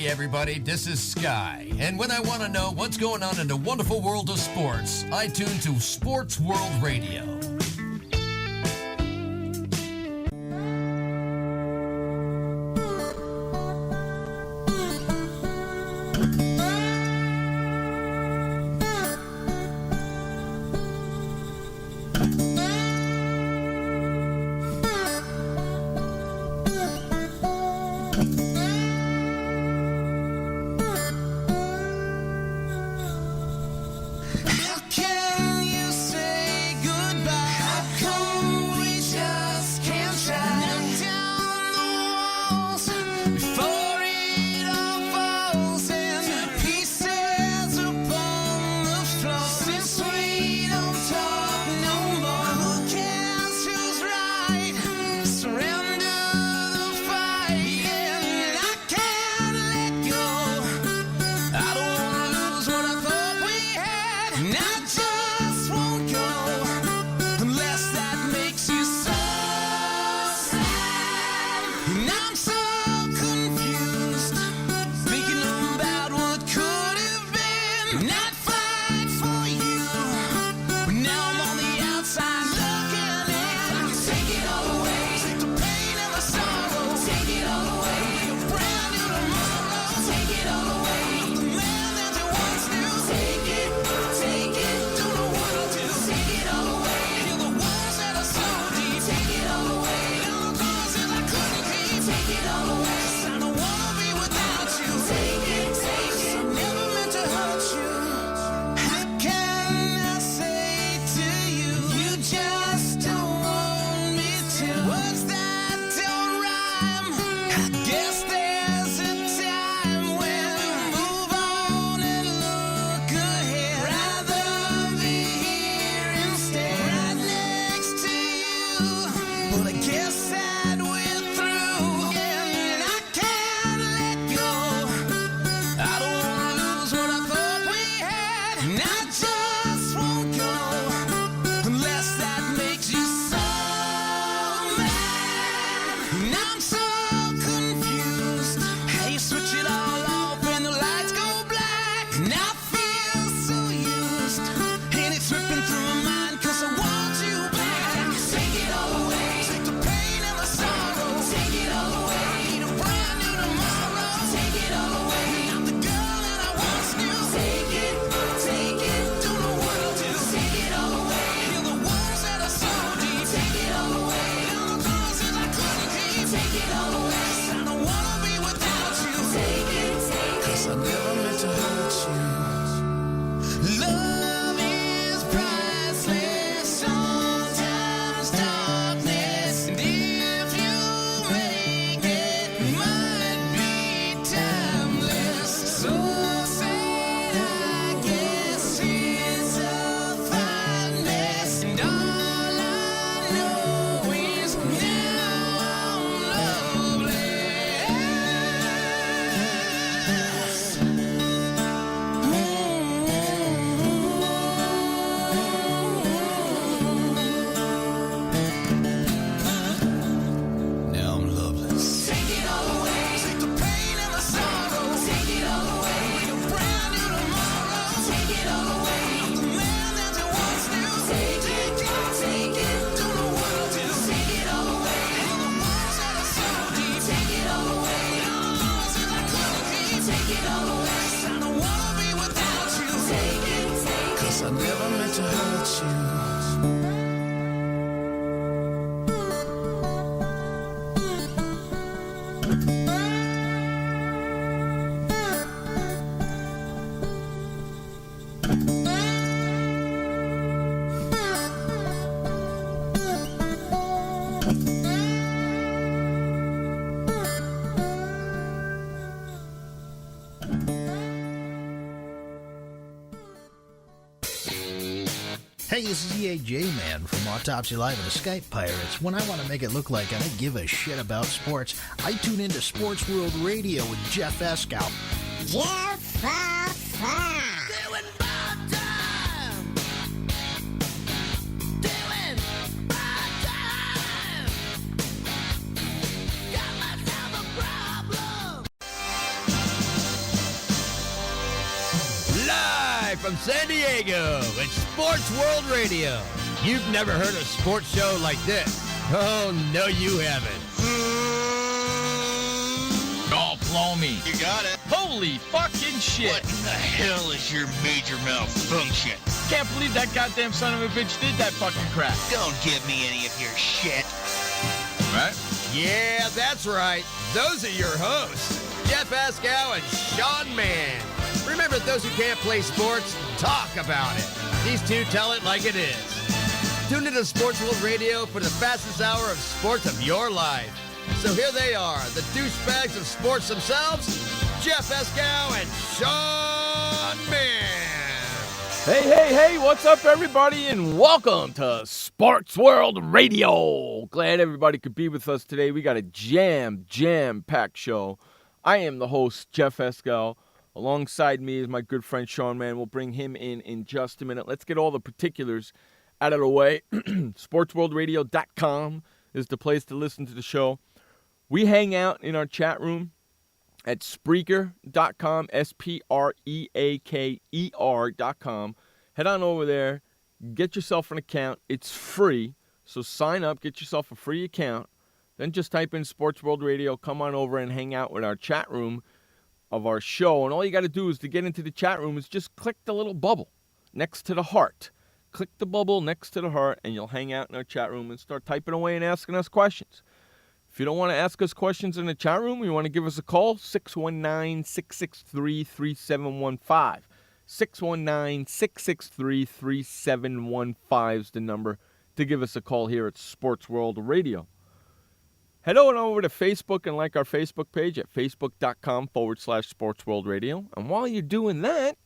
Hey everybody, this is Sky, and when I want to know what's going on in the wonderful world of sports, I tune to Sports World Radio. Hey, this is EAJ Man from Autopsy Live and the Skype Pirates. When I want to make it look like I don't give a shit about sports, I tune into Sports World Radio with Jeff Escow. Jeff Doing bad time. Doing bad time. Got myself a problem. from San Diego. It's Sports World Radio. You've never heard a sports show like this. Oh, no, you haven't. Oh, blow me. You got it. Holy fucking shit. What in the hell is your major malfunction? Can't believe that goddamn son of a bitch did that fucking crap. Don't give me any of your shit. Right? Yeah, that's right. Those are your hosts, Jeff Ascow and Sean Mann. Remember, those who can't play sports, talk about it. These two tell it like it is. Tune into Sports World Radio for the fastest hour of sports of your life. So here they are, the douchebags of sports themselves, Jeff Ascow and Sean Mann. Hey, what's up, everybody, and welcome to Sports World Radio. Glad everybody could be with us today. We got a jam-packed show. I am the host, Jeff Escal. Alongside me is my good friend Sean Mann. We'll bring him in just a minute. Let's get all the particulars out of the way. SportsWorldRadio.com is the place to listen to the show. We hang out in our chat room at Spreaker.com, Spreaker.com. Head on over there, get yourself an account. It's free, so sign up, get yourself a free account. Then just type in Sports World Radio, come on over and hang out with our chat room of our show. And all you got to do is to get into the chat room is just click the little bubble next to the heart. Click the bubble next to the heart, and you'll hang out in our chat room and start typing away and asking us questions. If you don't want to ask us questions in the chat room, you want to give us a call, 619-663-3715. 619-663-3715 is the number to give us a call here at Sports World Radio. Head on over to Facebook and like our Facebook page at facebook.com/SportsWorldRadio. And while you're doing that,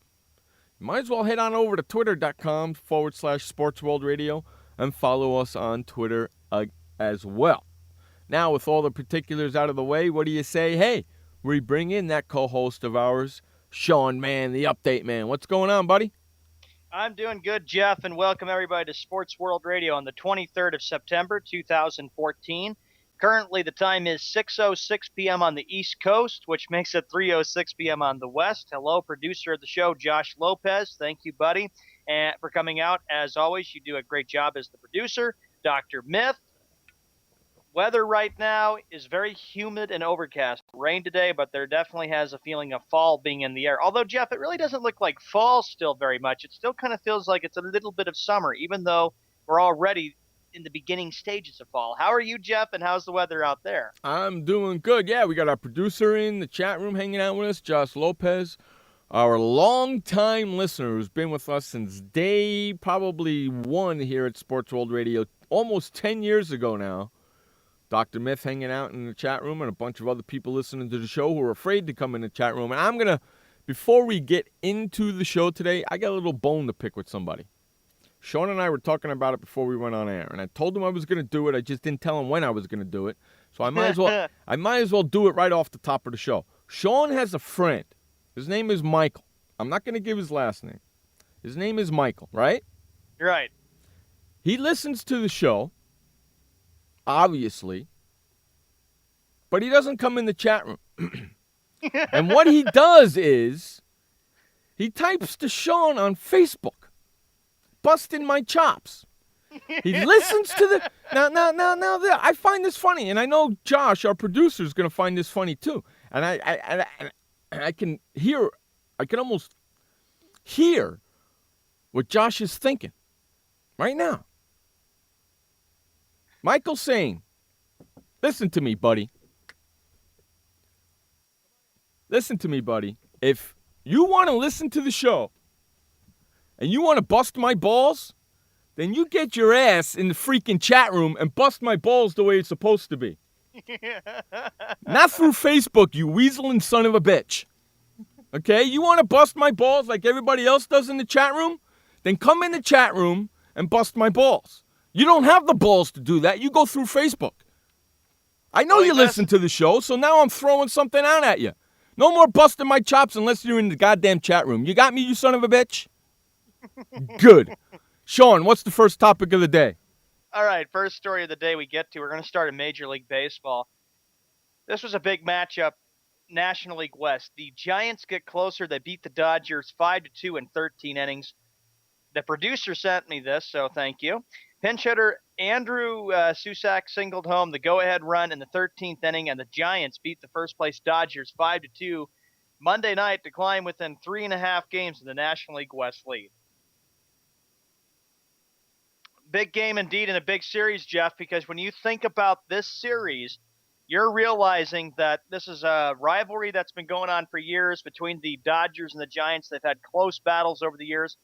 you might as well head on over to twitter.com/SportsWorldRadio and follow us on Twitter as well. Now, with all the particulars out of the way, what do you say? Hey, we bring in that co-host of ours, Sean Mann, the update man. What's going on, buddy? I'm doing good, Jeff, and welcome everybody to Sports World Radio on the 23rd of September, 2014. Currently, the time is 6:06 p.m. on the East Coast, which makes it 3:06 p.m. on the West. Hello, producer of the show, Josh Lopez. Thank you, buddy, and for coming out. As always, you do a great job as the producer. Dr. Myth. Weather right now is very humid and overcast. Rain today, but there definitely has a feeling of fall being in the air. Although, Jeff, it really doesn't look like fall still very much. It still kind of feels like it's a little bit of summer, even though we're already in the beginning stages of fall. How are you, Jeff, and how's the weather out there? I'm doing good. Yeah, we got our producer in the chat room hanging out with us, Josh Lopez, our longtime listener who's been with us since day probably one here at Sports World Radio, almost 10 years ago now. Dr. Myth hanging out in the chat room and a bunch of other people listening to the show who are afraid to come in the chat room. And I'm going to, before we get into the show today, I got a little bone to pick with somebody. Sean and I were talking about it before we went on air, and I told him I was going to do it. I just didn't tell him when I was going to do it. So I might as well do it right off the top of the show. Sean has a friend. His name is Michael. I'm not going to give his last name. His name is Michael, right? You're right. He listens to the show, obviously, but he doesn't come in the chat room. And what he does is he types to Sean on Facebook, busting my chops. He listens to the now. I find this funny, and I know Josh, our producer, is going to find this funny too. And I can almost hear what Josh is thinking right now. Michael's saying, "Listen to me, buddy. Listen to me, buddy. If you want to listen to the show and you want to bust my balls, then you get your ass in the freaking chat room and bust my balls the way it's supposed to be. Not through Facebook, you weaseling son of a bitch. Okay? You want to bust my balls like everybody else does in the chat room? Then come in the chat room and bust my balls. You don't have the balls to do that. You go through Facebook. I know you listen to the show, so now I'm throwing something out at you. No more busting my chops unless you're in the goddamn chat room. You got me, you son of a bitch? Good. Sean, what's the first topic of the day? All right, first story of the day we get to. We're going to start in Major League Baseball. This was a big matchup National League West. The Giants get closer. They beat the Dodgers 5-2 in 13 innings. The producer sent me this, so thank you. Pinch hitter Andrew Susak singled home the go-ahead run in the 13th inning, and the Giants beat the first-place Dodgers 5-2 Monday night to climb within 3.5 games of the National League West lead. Big game indeed, and a big series, Jeff, because when you think about this series, you're realizing that this is a rivalry that's been going on for years between the Dodgers and the Giants. They've had close battles over the years.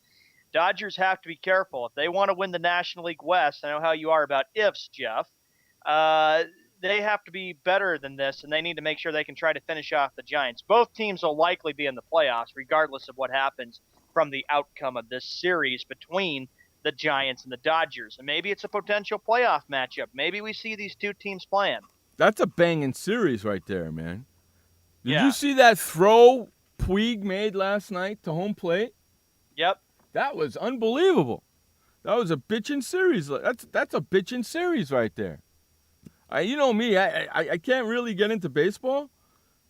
Dodgers have to be careful. If they want to win the National League West, I know how you are about ifs, Jeff, they have to be better than this, and they need to make sure they can try to finish off the Giants. Both teams will likely be in the playoffs, regardless of what happens from the outcome of this series between the Giants and the Dodgers. And maybe it's a potential playoff matchup. Maybe we see these two teams playing. That's a banging series right there, man. Did Yeah. you see that throw Puig made last night to home plate? Yep. That was unbelievable. That was a bitchin' series. That's a bitchin' series right there. You know me, I can't really get into baseball,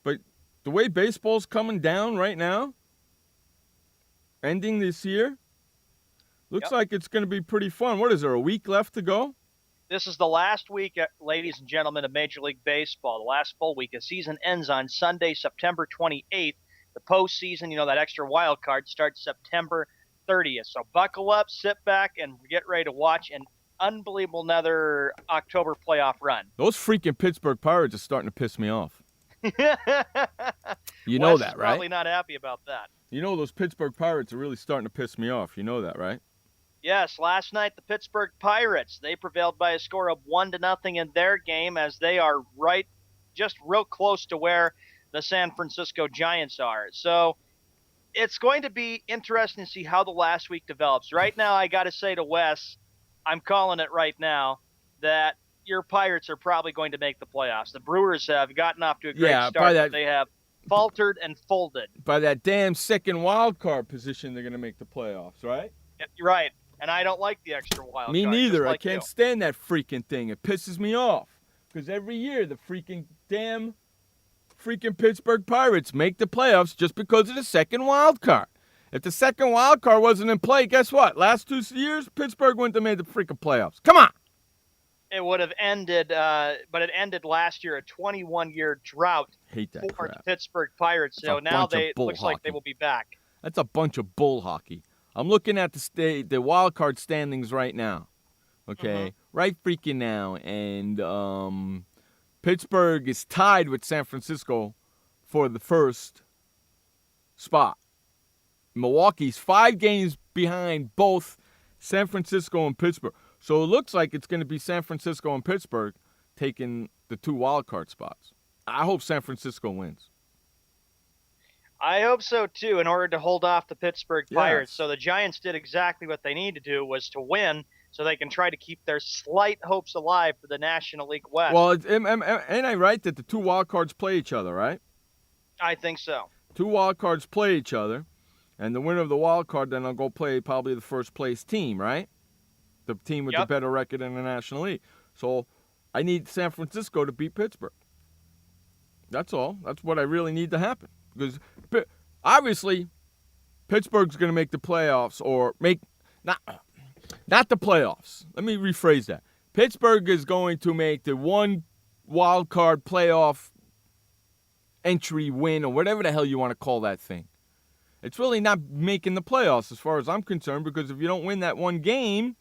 but the way baseball's coming down right now, ending this year, looks like it's going to be pretty fun. What is there, a week left to go? This is the last week, ladies and gentlemen, of Major League Baseball, the last full week. The season ends on Sunday, September 28th. The postseason, that extra wild card, starts September 30th. So buckle up, sit back, and get ready to watch an unbelievable another October playoff run. Those freaking Pittsburgh Pirates are starting to piss me off. You know Wes that, is right? Probably not happy about that. You know those Pittsburgh Pirates are really starting to piss me off. You know that, right? Yes, last night the Pittsburgh Pirates, they prevailed by a score of 1-0 in their game, as they are just real close to where the San Francisco Giants are. So it's going to be interesting to see how the last week develops. Right now, I got to say to Wes, I'm calling it right now, that your Pirates are probably going to make the playoffs. The Brewers have gotten off to a great start, but they have faltered and folded. By that damn second wild card position, they're going to make the playoffs, right? Yeah, you're right. And I don't like the extra wild card. Me neither. Like I can't stand that freaking thing. It pisses me off. Because every year the freaking Pittsburgh Pirates make the playoffs just because of the second wild card. If the second wild card wasn't in play, guess what? Last 2 years, Pittsburgh wouldn't have made the freaking playoffs. Come on. It would have ended, but it ended last year, a 21-year drought Hate that for crap. the Pittsburgh Pirates. So now looks like they will be back. That's a bunch of bull hockey. I'm looking at the wild card standings right now. Okay? Right freaking now. And Pittsburgh is tied with San Francisco for the first spot. Milwaukee's 5 games behind both San Francisco and Pittsburgh. So it looks like it's going to be San Francisco and Pittsburgh taking the 2 wild card spots. I hope San Francisco wins. I hope so, too, in order to hold off the Pittsburgh Pirates. Yes. So the Giants did exactly what they need to do, was to win, so they can try to keep their slight hopes alive for the National League West. Well, ain't I right that the 2 wild cards play each other, right? I think so. 2 wild cards play each other, and the winner of the wild card then will go play probably the first place team, right? The team with the better record in the National League. So I need San Francisco to beat Pittsburgh. That's all. That's what I really need to happen. Because obviously Pittsburgh's going to make the playoffs, or make not the playoffs. Let me rephrase that. Pittsburgh is going to make the 1 wild card playoff entry win, or whatever the hell you want to call that thing. It's really not making the playoffs as far as I'm concerned, because if you don't win that 1 game,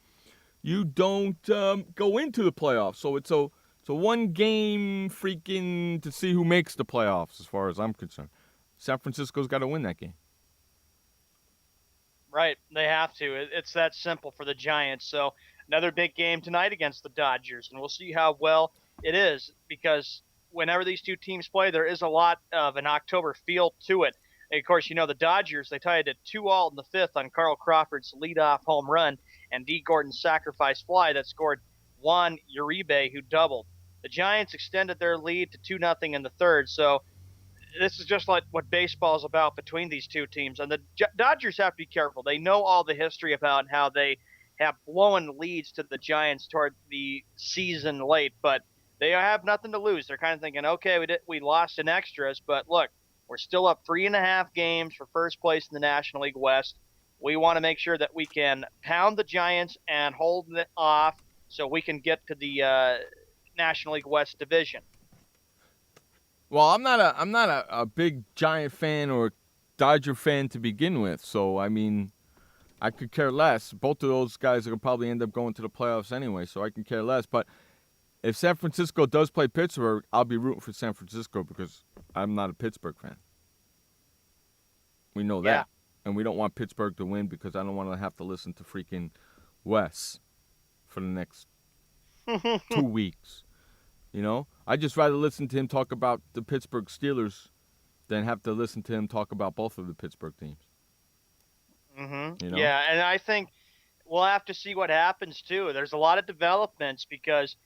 you don't go into the playoffs. So it's a 1 game freaking to see who makes the playoffs as far as I'm concerned. San Francisco's got to win that game. Right, they have to. It's that simple for the Giants. So another big game tonight against the Dodgers, and we'll see how well it is, because whenever these two teams play, there is a lot of an October feel to it. And of course, the Dodgers, they tied it 2-2 in the 5th on Carl Crawford's leadoff home run and D. Gordon's sacrifice fly that scored Juan Uribe, who doubled. The Giants extended their lead to 2-0 in the 3rd, so this is just like what baseball is about between these two teams. And the Dodgers have to be careful. They know all the history about how they have blown leads to the Giants toward the season late, but They have nothing to lose. They're kind of thinking, okay, we lost in extras, but look, we're still up 3.5 games for first place in the National League West. We want to make sure that we can pound the Giants and hold it off so we can get to the National League West division. Well, I'm not a big Giant fan or Dodger fan to begin with, so I mean, I could care less. Both of those guys are going to probably end up going to the playoffs anyway, so I can care less. But if San Francisco does play Pittsburgh, I'll be rooting for San Francisco because I'm not a Pittsburgh fan. We know that. Yeah. And we don't want Pittsburgh to win because I don't want to have to listen to freaking Wes for the next 2 weeks. You know? I'd just rather listen to him talk about the Pittsburgh Steelers than have to listen to him talk about both of the Pittsburgh teams. Mm-hmm. You know? Yeah, and I think we'll have to see what happens, too. There's a lot of developments because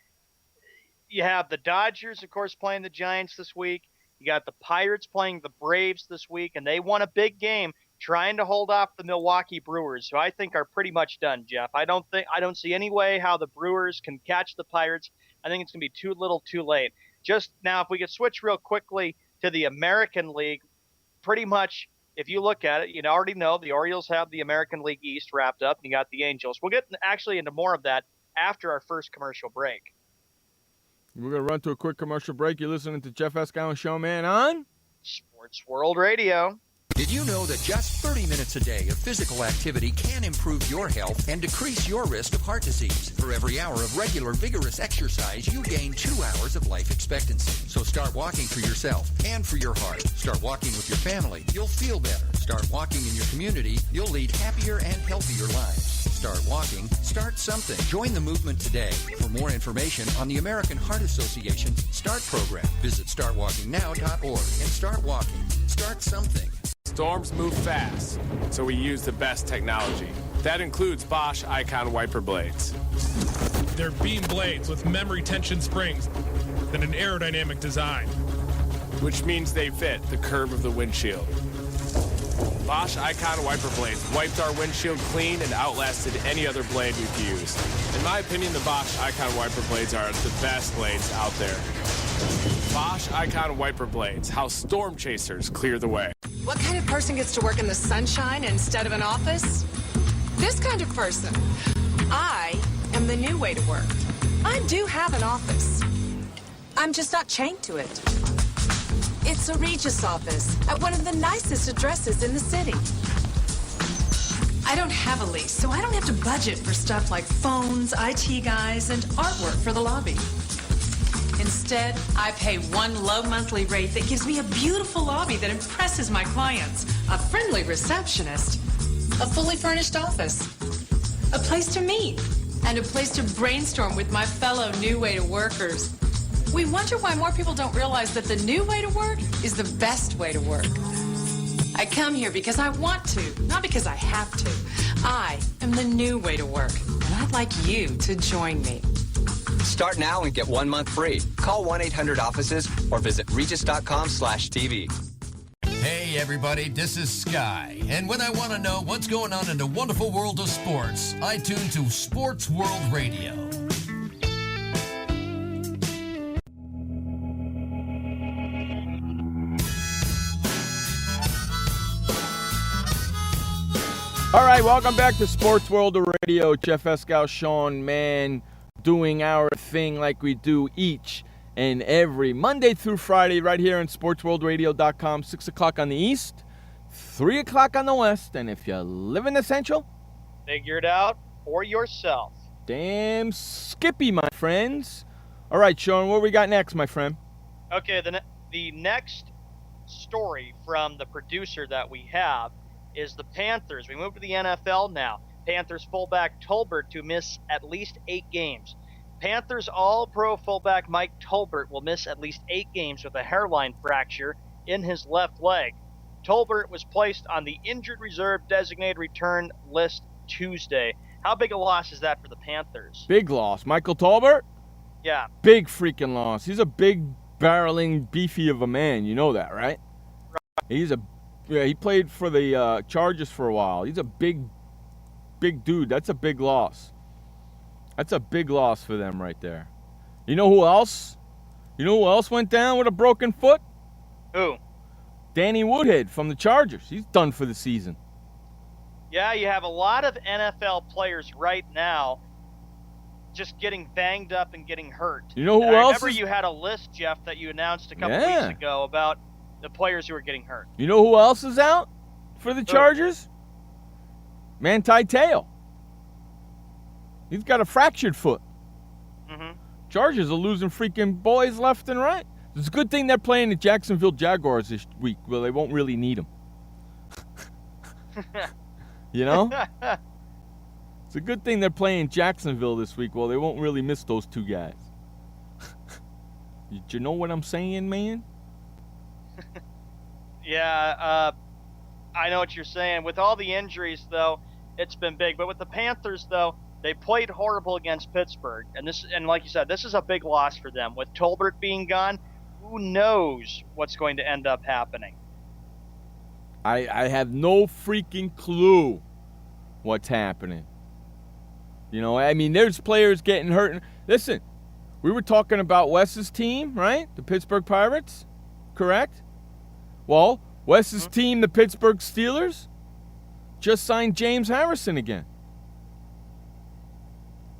you have the Dodgers, of course, playing the Giants this week. You got the Pirates playing the Braves this week, and they won a big game trying to hold off the Milwaukee Brewers, who I think are pretty much done, Jeff. I don't see any way how the Brewers can catch the Pirates. I think it's going to be too little too late. Just now, if we could switch real quickly to the American League, pretty much, if you look at it, you already know the Orioles have the American League East wrapped up, and you got the Angels. We'll get actually into more of that after our first commercial break. We're going to run to a quick commercial break. You're listening to Jeff Escow and Showman on Sports World Radio. Did you know that just 30 minutes a day of physical activity can improve your health and decrease your risk of heart disease? For every hour of regular, vigorous exercise, you gain 2 hours of life expectancy. So start walking for yourself and for your heart. Start walking with your family. You'll feel better. Start walking in your community. You'll lead happier and healthier lives. Start walking. Start something. Join the movement today. For more information on the American Heart Association START program, visit startwalkingnow.org and start walking. Start something. Storms move fast, so we use the best technology. That includes Bosch Icon wiper blades. They're beam blades with memory tension springs and an aerodynamic design, Which means they fit the curve of the windshield. Bosch Icon wiper blades wiped our windshield clean and outlasted any other blade we've used. In my opinion, the Bosch Icon wiper blades are the best blades out there. Bosch Icon wiper blades, how storm chasers clear the way. What kind of person gets to work in the sunshine instead of an office? This kind of person. I am the new way to work. I do have an office. I'm just not chained to it. It's a Regis office at one of the nicest addresses in the city. I don't have a lease, so I don't have to budget for stuff like phones, IT guys, and artwork for the lobby. Instead, I pay one low monthly rate that gives me a beautiful lobby that impresses my clients, a friendly receptionist, a fully furnished office, a place to meet, and a place to brainstorm with my fellow new way to workers. We wonder why more people don't realize that the new way to work is the best way to work. I come here because I want to, not because I have to. I am the new way to work, and I'd like you to join me. Start now and get 1 month free. Call 1-800-OFFICES or visit regis.com/TV. Hey everybody, this is Sky. And when I want to know what's going on in the wonderful world of sports, I tune to Sports World Radio. All right, welcome back to Sports World Radio. Jeff Escow, Sean Mann, doing our thing like we do each and every Monday through Friday right here on SportsWorldRadio.com, 6 o'clock on the East, 3 o'clock on the West. And if you live in the Central, figure it out for yourself. Damn Skippy, my friends. All right, Sean, what we got next, my friend? Okay, the next story from the producer that we have is the Panthers. We move to the NFL now. Panthers fullback Tolbert to miss at least 8 games. Panthers All-Pro fullback Mike Tolbert will miss at least 8 games with a hairline fracture in his left leg. Tolbert was placed on the injured reserve designated return list Tuesday. How big a loss is that for the Panthers? Big loss. Michael Tolbert? Yeah. Big freaking loss. He's a big, barreling, beefy of a man. You know that, right? He played for the Chargers for a while. He's a big dude. That's a big loss. That's a big loss for them right there. You know who else You know who else went down with a broken foot? Who? Danny Woodhead from the Chargers. He's done for the season. Yeah, you have a lot of NFL players right now just getting banged up and getting hurt. You know who and I else remember is- you had a list, Jeff, that you announced a couple weeks ago about the players who were getting hurt. You know who else is out for the Chargers? Manti Te'o. He's got a fractured foot. Mm-hmm. Chargers are losing freaking boys left and right. It's a good thing they're playing the Jacksonville Jaguars this week, where they won't really need them. You know? It's a good thing they're playing Jacksonville this week, well, they won't really miss those two guys. You know what I'm saying, man? Yeah, I know what you're saying. With all the injuries, though, it's been big. But with the Panthers, though, they played horrible against Pittsburgh. And like you said, this is a big loss for them. With Tolbert being gone, who knows what's going to end up happening? I have no freaking clue what's happening. You know, I mean, there's players getting hurt. Listen, we were talking about Wes's team, right? The Pittsburgh Pirates, correct? Well, Wes's team, the Pittsburgh Steelers, just signed James Harrison again.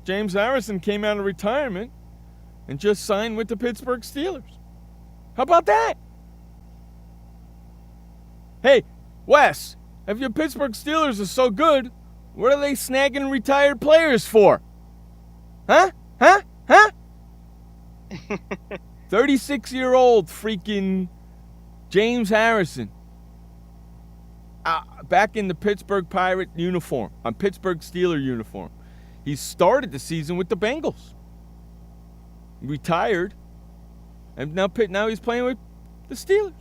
James Harrison came out of retirement and just signed with the Pittsburgh Steelers. How about that? Hey, Wes, if your Pittsburgh Steelers are so good, what are they snagging retired players for? Huh? 36-year-old freaking James Harrison. Back in the Pittsburgh Pirate uniform, on Pittsburgh Steeler uniform. He started the season with the Bengals. Retired. And now he's playing with the Steelers.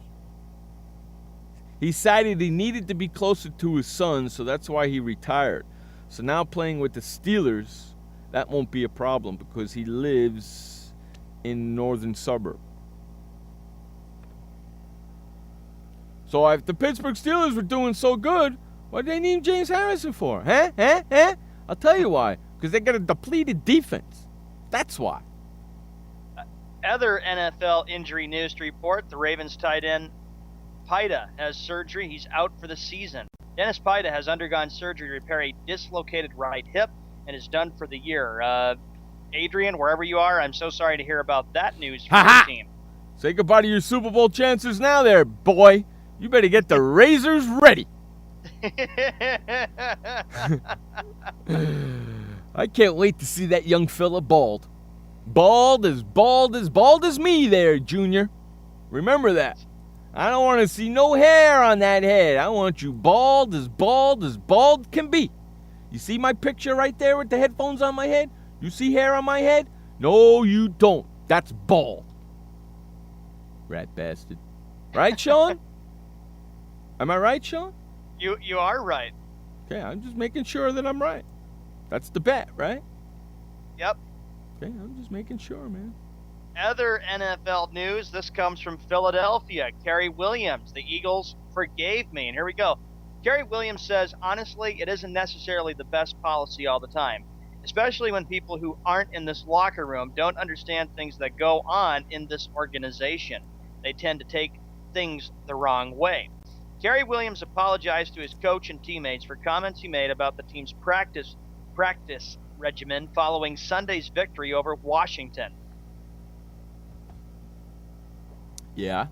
He decided he needed to be closer to his son, so that's why he retired. So now playing with the Steelers, that won't be a problem because he lives in the northern suburb. So if the Pittsburgh Steelers were doing so good, what did they need James Harrison for? Huh? I'll tell you why. Because they got a depleted defense. That's why. Other NFL injury news to report, the Ravens tight end Pida has surgery. He's out for the season. Dennis Pida has undergone surgery to repair a dislocated right hip and is done for the year. Adrian, wherever you are, I'm so sorry to hear about that news for your team. Say goodbye to your Super Bowl chances now there, boy. You better get the razors ready. I can't wait to see that young fella bald. Bald as me there, Junior. Remember that. I don't want to see no hair on that head. I want you bald can be. You see my picture right there with the headphones on my head? You see hair on my head? No, you don't. That's bald. Rat bastard. Right, Sean? Am I right, Sean? You are right. Okay, I'm just making sure that I'm right. That's the bet, right? Yep. Okay, I'm just making sure, man. Other NFL news, this comes from Philadelphia. Kerry Williams, the Eagles forgave me. And here we go. Kerry Williams says, honestly, it isn't necessarily the best policy all the time, especially when people who aren't in this locker room don't understand things that go on in this organization. They tend to take things the wrong way. Kerry Williams apologized to his coach and teammates for comments he made about the team's practice regimen following Sunday's victory over Washington. Yeah.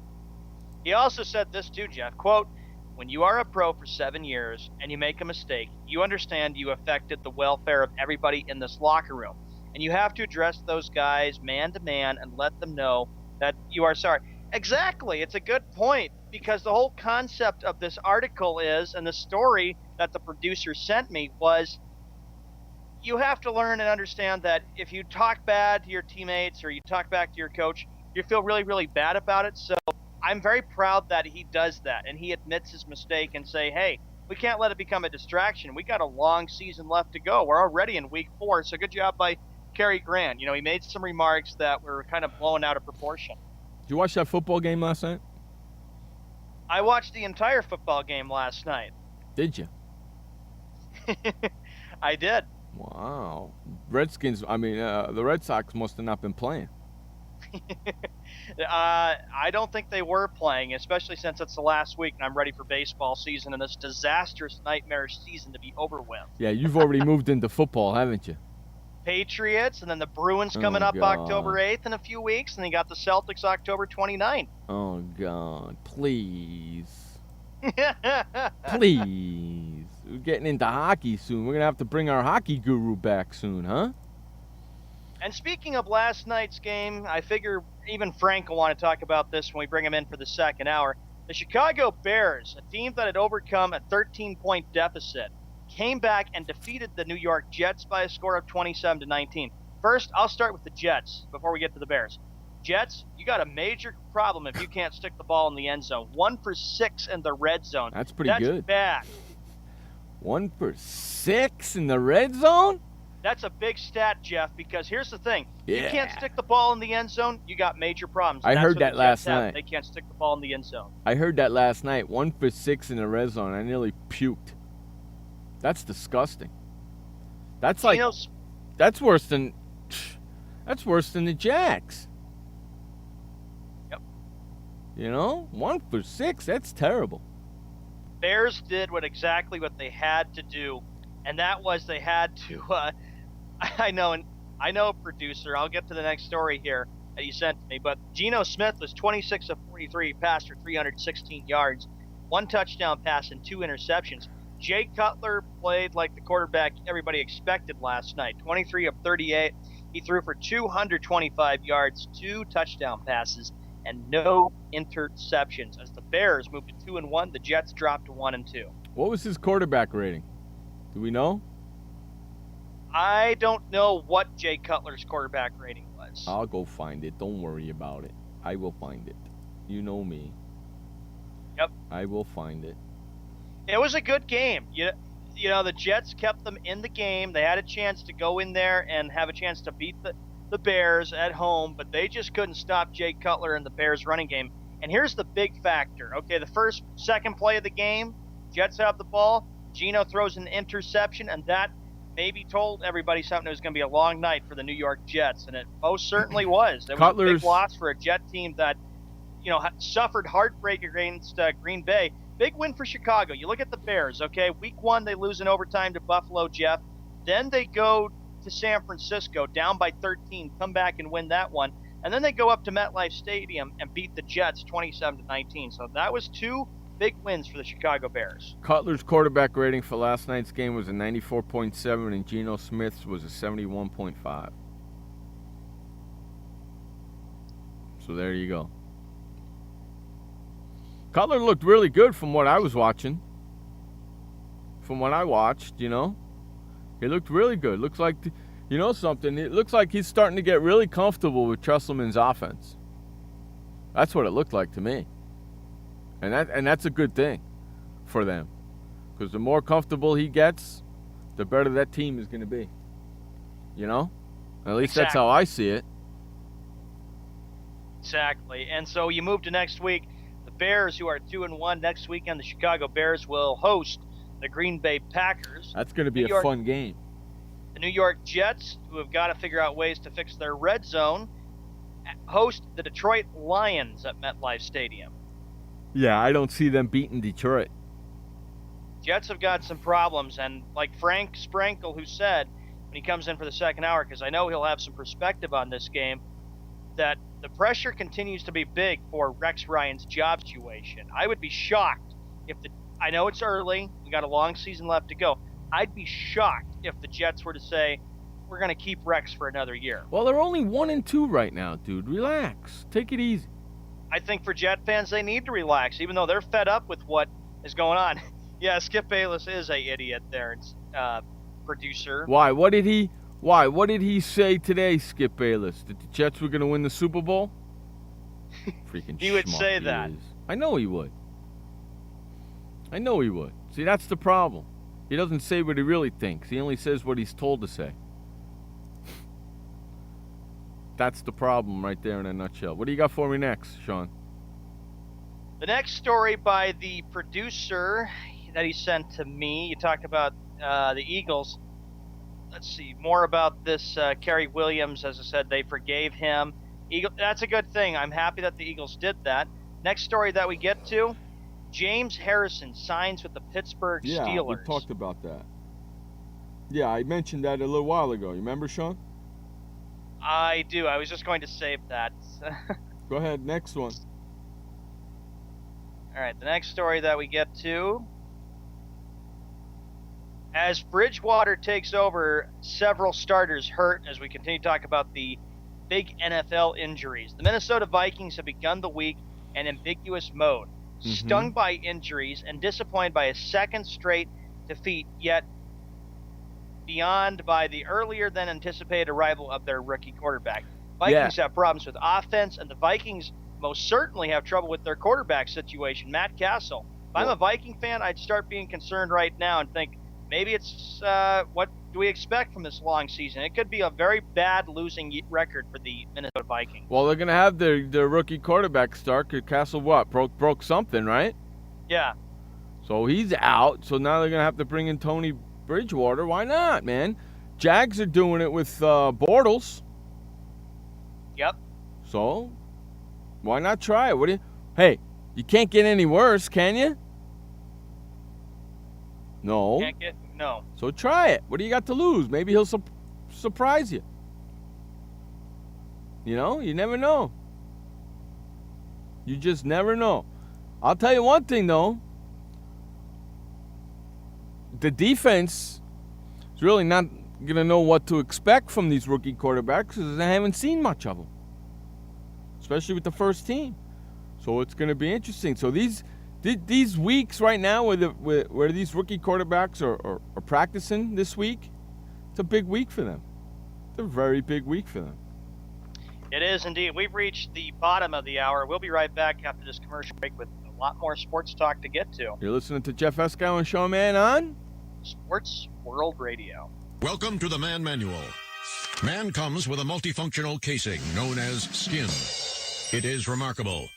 He also said this too, Jeff, quote, when you are a pro for 7 years and you make a mistake, you understand you affected the welfare of everybody in this locker room. And you have to address those guys man to man and let them know that you are sorry. Exactly. It's a good point because the whole concept of this article is, and the story that the producer sent me was, you have to learn and understand that if you talk bad to your teammates or you talk back to your coach, you feel really, really bad about it. So I'm very proud that he does that and he admits his mistake and say, hey, we can't let it become a distraction. We got a long season left to go. We're already in week 4. So good job by Kerry Grant. You know, he made some remarks that were kind of blown out of proportion. Did you watch that football game last night? I watched the entire football game last night. Did you? I did. Wow. The Red Sox must have not been playing. I don't think they were playing, especially since it's the last week and I'm ready for baseball season and this disastrous, nightmarish season to be over with. Yeah, you've already moved into football, haven't you? Patriots, and then the Bruins coming up God. October 8th in a few weeks, and then you got the Celtics October 29th. Oh, God. Please. Please. We're getting into hockey soon. We're going to have to bring our hockey guru back soon, huh? And speaking of last night's game, I figure even Frank will want to talk about this when we bring him in for the second hour. The Chicago Bears, a team that had overcome a 13-point deficit, came back and defeated the New York Jets by a score of 27-19. First, I'll start with the Jets before we get to the Bears. Jets, you got a major problem if you can't stick the ball in the end zone. 1 for 6 in the red zone. That's pretty good. That's bad. 1 for 6 in the red zone? That's a big stat, Jeff, because here's the thing. Yeah. You can't stick the ball in the end zone, you got major problems. I That's heard what that the last Jets have. night. They can't stick the ball in the end zone. I heard that last night. 1 for 6 in the red zone. I nearly puked. That's disgusting. That's like that's worse than the Jacks. Yep. You know, 1 for 6. That's terrible. Bears did exactly what they had to do, and that was they had to. I know, producer. I'll get to the next story here that you sent to me. But Geno Smith was 26 of 43, passed for 316 yards, 1 touchdown pass, and 2 interceptions. Jay Cutler played like the quarterback everybody expected last night. 23 of 38. He threw for 225 yards, 2 touchdown passes, and no interceptions. As the Bears moved to 2-1, the Jets dropped to 1-2. What was his quarterback rating? Do we know? I don't know what Jay Cutler's quarterback rating was. I'll go find it. Don't worry about it. I will find it. You know me. Yep. I will find it. It was a good game. You know, the Jets kept them in the game. They had a chance to go in there and have a chance to beat the Bears at home, but they just couldn't stop Jay Cutler and the Bears running game. And here's the big factor. Okay, the second play of the game, Jets have the ball. Geno throws an interception, and that maybe told everybody something. It was going to be a long night for the New York Jets, and it most certainly was. It was a big loss for a Jet team that, you know, suffered heartbreak against Green Bay. Big win for Chicago. You look at the Bears, okay? Week 1, they lose in overtime to Buffalo, Jeff. Then they go to San Francisco, down by 13, come back and win that one. And then they go up to MetLife Stadium and beat the Jets 27-19. So that was 2 big wins for the Chicago Bears. Cutler's quarterback rating for last night's game was a 94.7, and Geno Smith's was a 71.5. So there you go. Cutler looked really good from what I was watching. From what I watched, you know. He looked really good. Looks like, you know something, it looks like he's starting to get really comfortable with Trestleman's offense. That's what it looked like to me. And that's a good thing for them. Because the more comfortable he gets, the better that team is going to be. You know? At least That's how I see it. Exactly. And so you move to next week. The Bears, who are 2-1 next weekend, the Chicago Bears will host the Green Bay Packers. That's going to be a fun game. The New York Jets, who have got to figure out ways to fix their red zone, host the Detroit Lions at MetLife Stadium. Yeah, I don't see them beating Detroit. Jets have got some problems, and like Frank Sprankle, who said when he comes in for the second hour, because I know he'll have some perspective on this game, that the pressure continues to be big for Rex Ryan's job situation. I would be shocked if I know it's early, we got a long season left to go. I'd be shocked if the Jets were to say, we're going to keep Rex for another year. Well, they're only 1-2 right now, dude. Relax. Take it easy. I think for Jet fans, they need to relax, even though they're fed up with what is going on. Yeah, Skip Bayless is a idiot there, producer. Why? What did he say today, Skip Bayless? That the Jets were going to win the Super Bowl? Freaking He would schmuck say he that. is. I know he would. See, that's the problem. He doesn't say what he really thinks. He only says what he's told to say. That's the problem right there in a nutshell. What do you got for me next, Sean? The next story by the producer that he sent to me, you talked about the Eagles. Let's see, more about this Kerry Williams. As I said, they forgave him. That's a good thing. I'm happy that the Eagles did that. Next story that we get to, James Harrison signs with the Pittsburgh Yeah, Steelers. we talked about that. Yeah, I mentioned that a little while ago. You remember, Sean? I do. I was just going to save that. Go ahead, next one. All right, the next story that we get to, as Bridgewater takes over, several starters hurt as we continue to talk about the big NFL injuries. The Minnesota Vikings have begun the week in ambiguous mode, stung by injuries and disappointed by a second straight defeat, yet beyond by the earlier than anticipated arrival of their rookie quarterback. Vikings have problems with offense, and the Vikings most certainly have trouble with their quarterback situation, Matt Castle. If I'm a Viking fan, I'd start being concerned right now and think maybe it's what do we expect from this long season? It could be a very bad losing record for the Minnesota Vikings. Well, they're going to have their rookie quarterback start. Castle broke something, right? Yeah. So he's out. So now they're going to have to bring in Tony Bridgewater. Why not, man? Jags are doing it with Bortles. Yep. So why not try it? Hey, you can't get any worse, can you? No. No. So try it. What do you got to lose? Maybe he'll surprise you. You know, you never know. You just never know. I'll tell you one thing, though. The defense is really not going to know what to expect from these rookie quarterbacks because they haven't seen much of them, especially with the first team. So it's going to be interesting. So these weeks right now where these rookie quarterbacks are practicing this week, it's a big week for them. It's a very big week for them. It is indeed. We've reached the bottom of the hour. We'll be right back after this commercial break with a lot more sports talk to get to. You're listening to Jeff Eskow and Sean Mann on Sports World Radio. Welcome to the Man Manual. Man comes with a multifunctional casing known as skin. It is remarkable.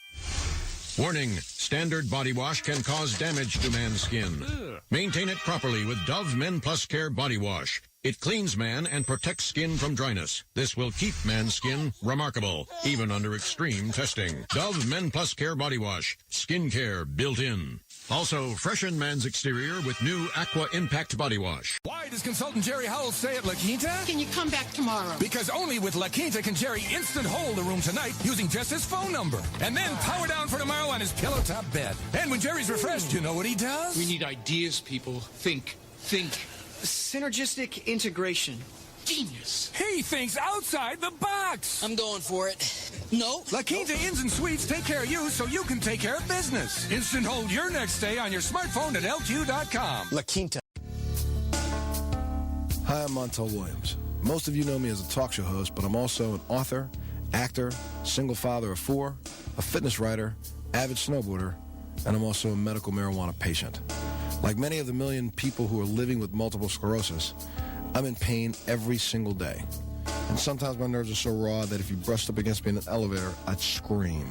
Warning, standard body wash can cause damage to man's skin. Maintain it properly with Dove Men Plus Care Body Wash. It cleans man and protects skin from dryness. This will keep man's skin remarkable, even under extreme testing. Dove Men Plus Care Body Wash. Skin care built in. Also, freshen man's exterior with new Aqua Impact Body Wash. Why does consultant Jerry Howell stay at La Quinta? Can you come back tomorrow? Because only with La Quinta can Jerry instant hold the room tonight using just his phone number. And then power down for tomorrow on his pillow top bed. And when Jerry's refreshed, you know what he does? We need ideas, people. Think. Synergistic integration. Genius. He thinks outside the box. I'm going for it. No. La Quinta Inns and Suites take care of you so you can take care of business. Instant hold your next stay on your smartphone at LQ.com. La Quinta. Hi, I'm Montel Williams. Most of you know me as a talk show host, but I'm also an author, actor, single father of 4, a fitness writer, avid snowboarder, and I'm also a medical marijuana patient. Like many of the million people who are living with multiple sclerosis, I'm in pain every single day. And sometimes my nerves are so raw that if you brushed up against me in an elevator, I'd scream.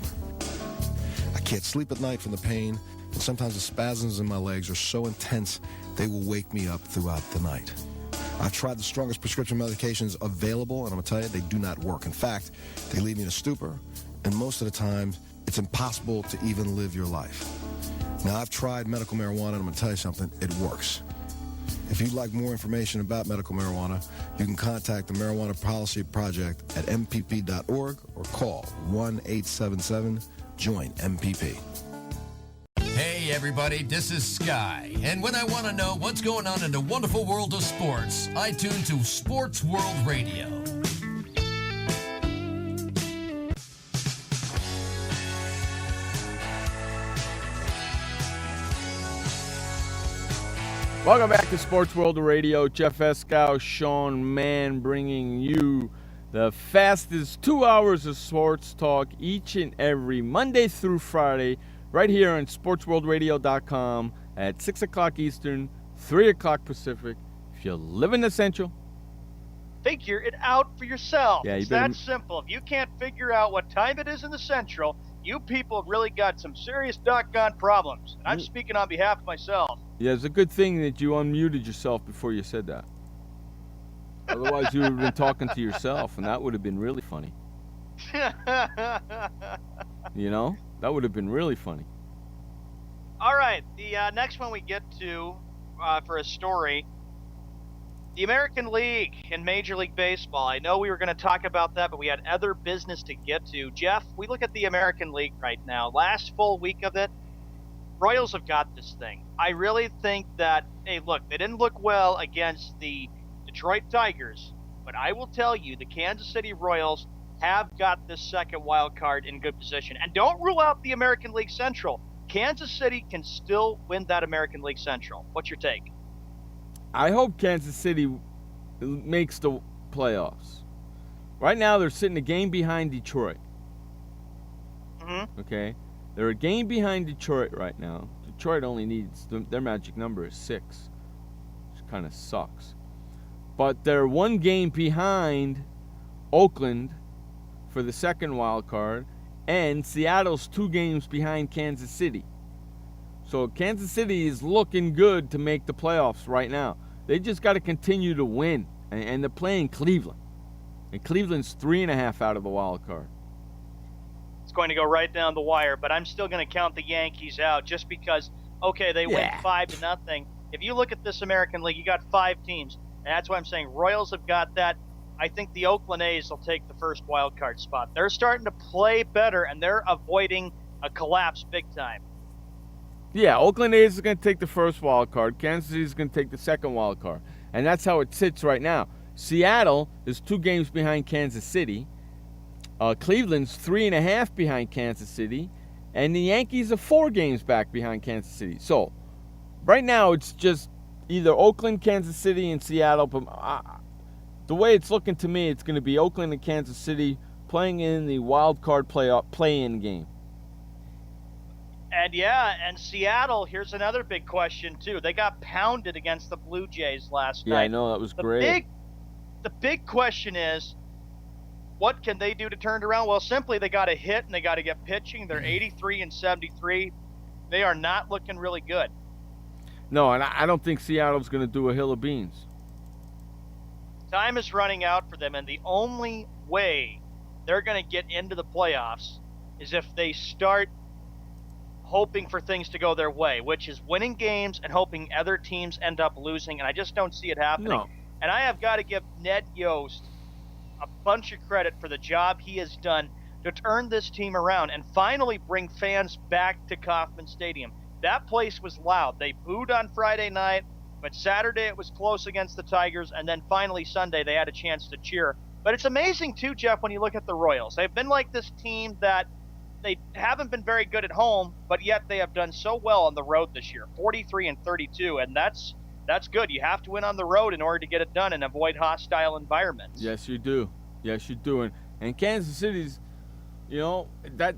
I can't sleep at night from the pain, and sometimes the spasms in my legs are so intense they will wake me up throughout the night. I've tried the strongest prescription medications available, and I'm going to tell you, they do not work. In fact, they leave me in a stupor, and most of the time, it's impossible to even live your life. Now, I've tried medical marijuana, and I'm going to tell you something, it works. If you'd like more information about medical marijuana, you can contact the Marijuana Policy Project at mpp.org or call 1-877-JOIN-MPP. Hey everybody, this is Sky, and when I want to know what's going on in the wonderful world of sports, I tune to Sports World Radio. Welcome back to Sports World Radio. Jeff Eskow, Sean Mann, bringing you the fastest 2 hours of sports talk each and every Monday through Friday, right here on SportsWorldRadio.com at 6 o'clock Eastern, 3 o'clock Pacific. If you live in the Central, figure it out for yourself. Yeah, it's that simple. If you can't figure out what time it is in the Central, you people have really got some serious doggone problems. And I'm speaking on behalf of myself. Yeah, it's a good thing that you unmuted yourself before you said that. Otherwise, you would have been talking to yourself, and that would have been really funny. You know? That would have been really funny. All right, the next one we get to for a story, the American League in Major League Baseball. I know we were going to talk about that, but we had other business to get to. Jeff, we look at the American League right now. Last full week of it, Royals have got this thing. I really think that, hey, look, they didn't look well against the Detroit Tigers, but I will tell you, the Kansas City Royals have got this second wild card in good position. And don't rule out the American League Central. Kansas City can still win that American League Central. What's your take? I hope Kansas City makes the playoffs. Right now, they're sitting a game behind Detroit. Mm-hmm. Okay? They're a game behind Detroit right now. Detroit only needs, their magic number is 6, which kind of sucks. But they're one game behind Oakland for the second wild card, and Seattle's 2 games behind Kansas City. So Kansas City is looking good to make the playoffs right now. They just got to continue to win, and they're playing Cleveland. And Cleveland's 3.5 out of the wild card. It's going to go right down the wire, but I'm still going to count the Yankees out just because, okay, they win 5-0. If you look at this American League, you got 5 teams, and that's why I'm saying Royals have got that. I think the Oakland A's will take the first wild card spot. They're starting to play better, and they're avoiding a collapse big time. Yeah, Oakland A's is going to take the first wild card. Kansas City is going to take the second wild card. And that's how it sits right now. Seattle is 2 games behind Kansas City. Cleveland's 3.5 behind Kansas City. And the Yankees are 4 games back behind Kansas City. So, right now, it's just either Oakland, Kansas City, and Seattle. But the way it's looking to me, it's going to be Oakland and Kansas City playing in the wild card play-in game. And and Seattle, here's another big question, too. They got pounded against the Blue Jays last night. Yeah, I know. That was great. The big question is, what can they do to turn it around? Well, simply they got to hit and they got to get pitching. They're 83-73. They are not looking really good. No, and I don't think Seattle's going to do a hill of beans. Time is running out for them, and the only way they're going to get into the playoffs is if they start hoping for things to go their way, which is winning games and hoping other teams end up losing, and I just don't see it happening. No. And I have got to give Ned Yost a bunch of credit for the job he has done to turn this team around and finally bring fans back to Kauffman Stadium. That place was loud. They booed on Friday night, but Saturday it was close against the Tigers, and then finally Sunday they had a chance to cheer. But it's amazing, too, Jeff, when you look at the Royals. They've been like this team that they haven't been very good at home, but yet they have done so well on the road this year, 43-32, and that's good. You have to win on the road in order to get it done and avoid hostile environments. Yes, you do. Yes, you do. And Kansas City's, that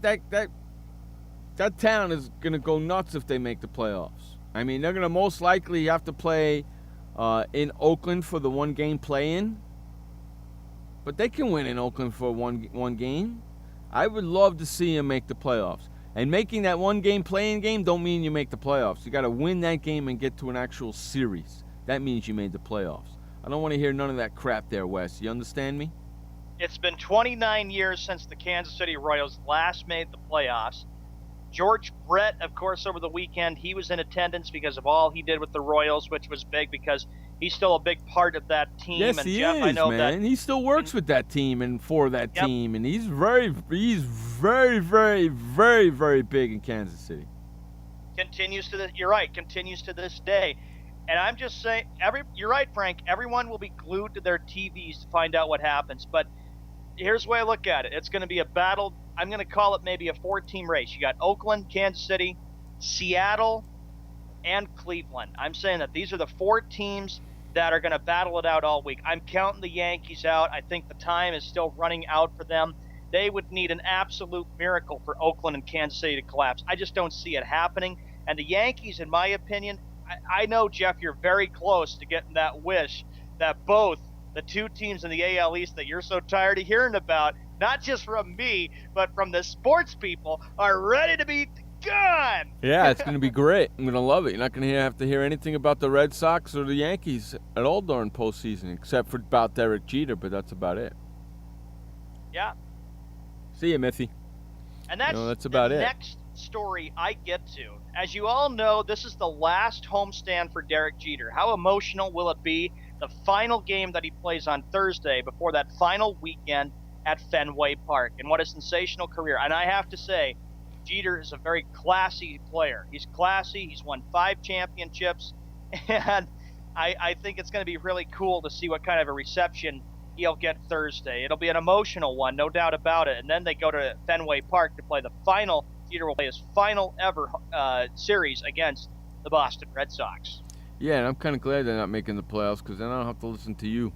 town is going to go nuts if they make the playoffs. I mean, they're going to most likely have to play in Oakland for the one-game play-in, but they can win in Oakland for one game. I would love to see them make the playoffs. And making that one-game play-in game don't mean you make the playoffs. You got to win that game and get to an actual series. That means you made the playoffs. I don't want to hear none of that crap there, Wes. You understand me? It's been 29 years since the Kansas City Royals last made the playoffs. George Brett, of course, over the weekend, he was in attendance because of all he did with the Royals, which was big because he's still a big part of that team. Yes, and he Jeff, is, I know man. He still works with that team and for that team, and he's very, very, very, very big in Kansas City. Continues to this day. And I'm just saying, you're right, Frank. Everyone will be glued to their TVs to find out what happens. But here's the way I look at it. It's going to be a battle. I'm going to call it maybe a 4-team race. You got Oakland, Kansas City, Seattle, and Cleveland. I'm saying that these are the 4 teams that are going to battle it out all week. I'm counting the Yankees out. I think the time is still running out for them. They would need an absolute miracle for Oakland and Kansas City to collapse. I just don't see it happening. And the Yankees, in my opinion, I know, Jeff, you're very close to getting that wish that both the 2 teams in the AL East that you're so tired of hearing about, not just from me, but from the sports people, are ready to be gone. Yeah, it's going to be great. I'm going to love it. You're not going to have to hear anything about the Red Sox or the Yankees at all during postseason, except for about Derek Jeter, but that's about it. Yeah. See you, Mithy. And that's about the it. next story I get to. As you all know, this is the last homestand for Derek Jeter. How emotional will it be? The final game that he plays on Thursday before that final weekend at Fenway Park. And what a sensational career. And I have to say, Jeter is a very classy player. He's classy. He's won 5 championships. And I think it's going to be really cool to see what kind of a reception he'll get Thursday. It'll be an emotional one, no doubt about it. And then they go to Fenway Park to play the final. Jeter will play his final ever series against the Boston Red Sox. Yeah, and I'm kind of glad they're not making the playoffs because then I don't have to listen to you.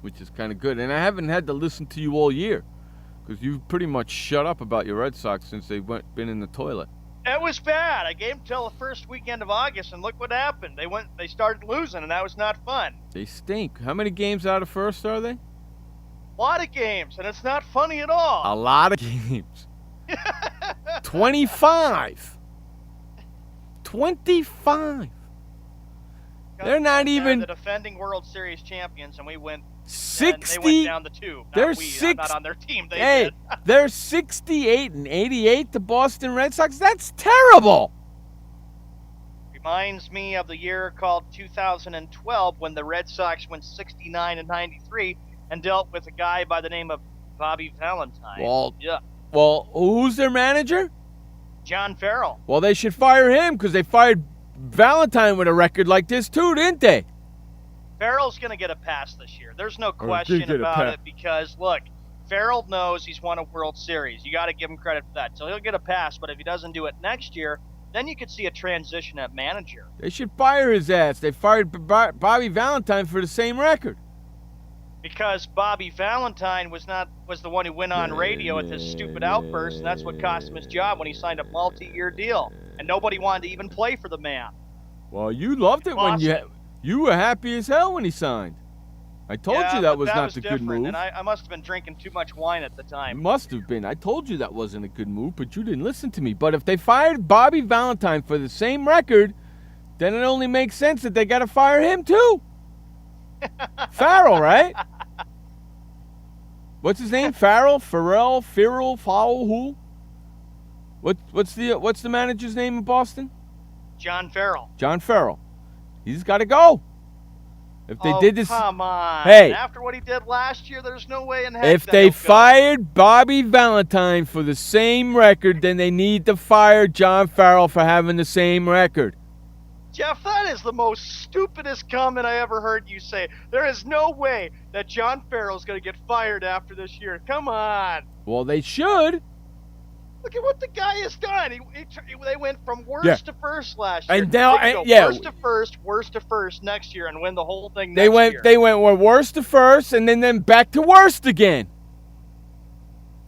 Which is kind of good. And I haven't had to listen to you all year because you've pretty much shut up about your Red Sox since they've been in the toilet. It was bad. I gave them till the first weekend of August, and look what happened. They started losing, and that was not fun. They stink. How many games out of first are they? A lot of games, and it's not funny at all. A lot of games. 25. 25. They're not even the defending World Series champions, and we went 60. They went down the tube. They're I'm not on their team. They did. They're 68 and 88. The Boston Red Sox. That's terrible. Reminds me of the year called 2012 when the Red Sox went 69 and 93 and dealt with a guy by the name of Bobby Valentine. Well, who's their manager? John Farrell. Well, they should fire him because they fired Valentine with a record like this too, didn't they? Farrell's going to get a pass this year. There's no question about it because, look, Farrell knows he's won a World Series. You got to give him credit for that. So he'll get a pass, but if he doesn't do it next year, then you could see a transition at manager. They should fire his ass. They fired Bobby Valentine for the same record. Because Bobby Valentine was the one who went on radio with his stupid outburst, and that's what cost him his job when he signed a multi-year deal. And nobody wanted to even play for the man. Well, you loved it when you were happy as hell when he signed. I told you that was not the good move. And I must have been drinking too much wine at the time. It must have been. I told you that wasn't a good move, but you didn't listen to me. But if they fired Bobby Valentine for the same record, then it only makes sense that they got to fire him too. Farrell, right? What's his name? Farrell? Who? What's the manager's name in Boston? John Farrell. John Farrell. He's got to go. If they did this, come on. Hey, after what he did last year, there's no way in heck if they fired Bobby Valentine for the same record, then they need to fire John Farrell for having the same record. Jeff, that is the most stupidest comment I ever heard you say. There is no way that John Farrell's going to get fired after this year. Come on. Well, they should. Look at what the guy has done. They went from worst to first last year. And now, worst to first next year and win the whole thing They went worst to first and then back to worst again.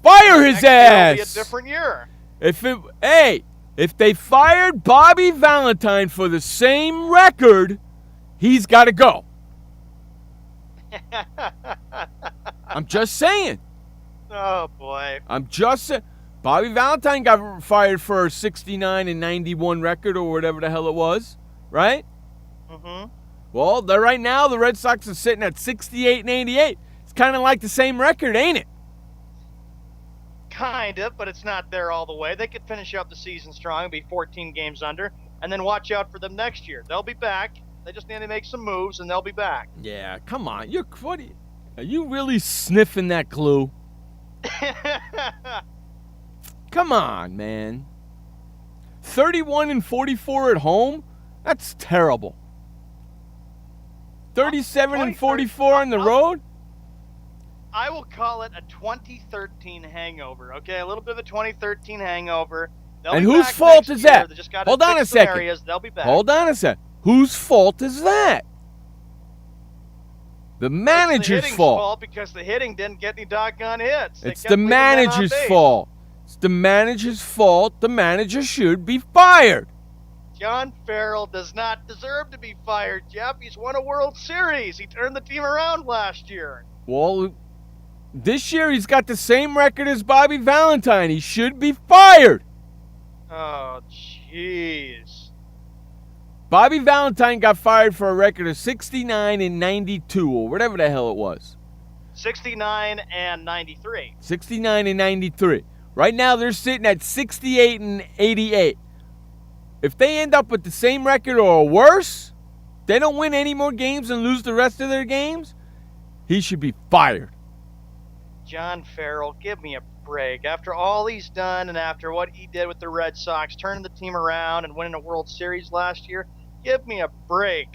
Fire his ass. It'll be a different year. If they fired Bobby Valentine for the same record, he's got to go. I'm just saying. Oh, boy. I'm just saying. Bobby Valentine got fired for a 69 and 91 record or whatever the hell it was, right? Mm-hmm. Well, right now the Red Sox are sitting at 68 and 88. It's kind of like the same record, ain't it? Kind of, but it's not there all the way. They could finish up the season strong, be 14 games under, and then watch out for them next year. They'll be back. They just need to make some moves, and they'll be back. Yeah, come on. Are you really sniffing that glue? Come on, man. 31 and 44 at home? That's terrible. 37 and 44 on the road? I will call it a 2013 hangover, okay? A little bit of a 2013 hangover. And whose fault is that? Hold on a second. They'll be back. Hold on a sec. Whose fault is that? The manager's it's the fault. Because the hitting didn't get any doggone hits. It's the manager's fault. It's the manager's fault. The manager should be fired. John Farrell does not deserve to be fired, Jeff. He's won a World Series. He turned the team around last year. Well, this year he's got the same record as Bobby Valentine. He should be fired. Oh, jeez. Bobby Valentine got fired for a record of 69 and 92 or whatever the hell it was. 69 and 93. 69 and 93. Right now, they're sitting at 68 and 88. If they end up with the same record or worse, they don't win any more games and lose the rest of their games, he should be fired. John Farrell, give me a break. After all he's done and after what he did with the Red Sox, turning the team around and winning a World Series last year, give me a break.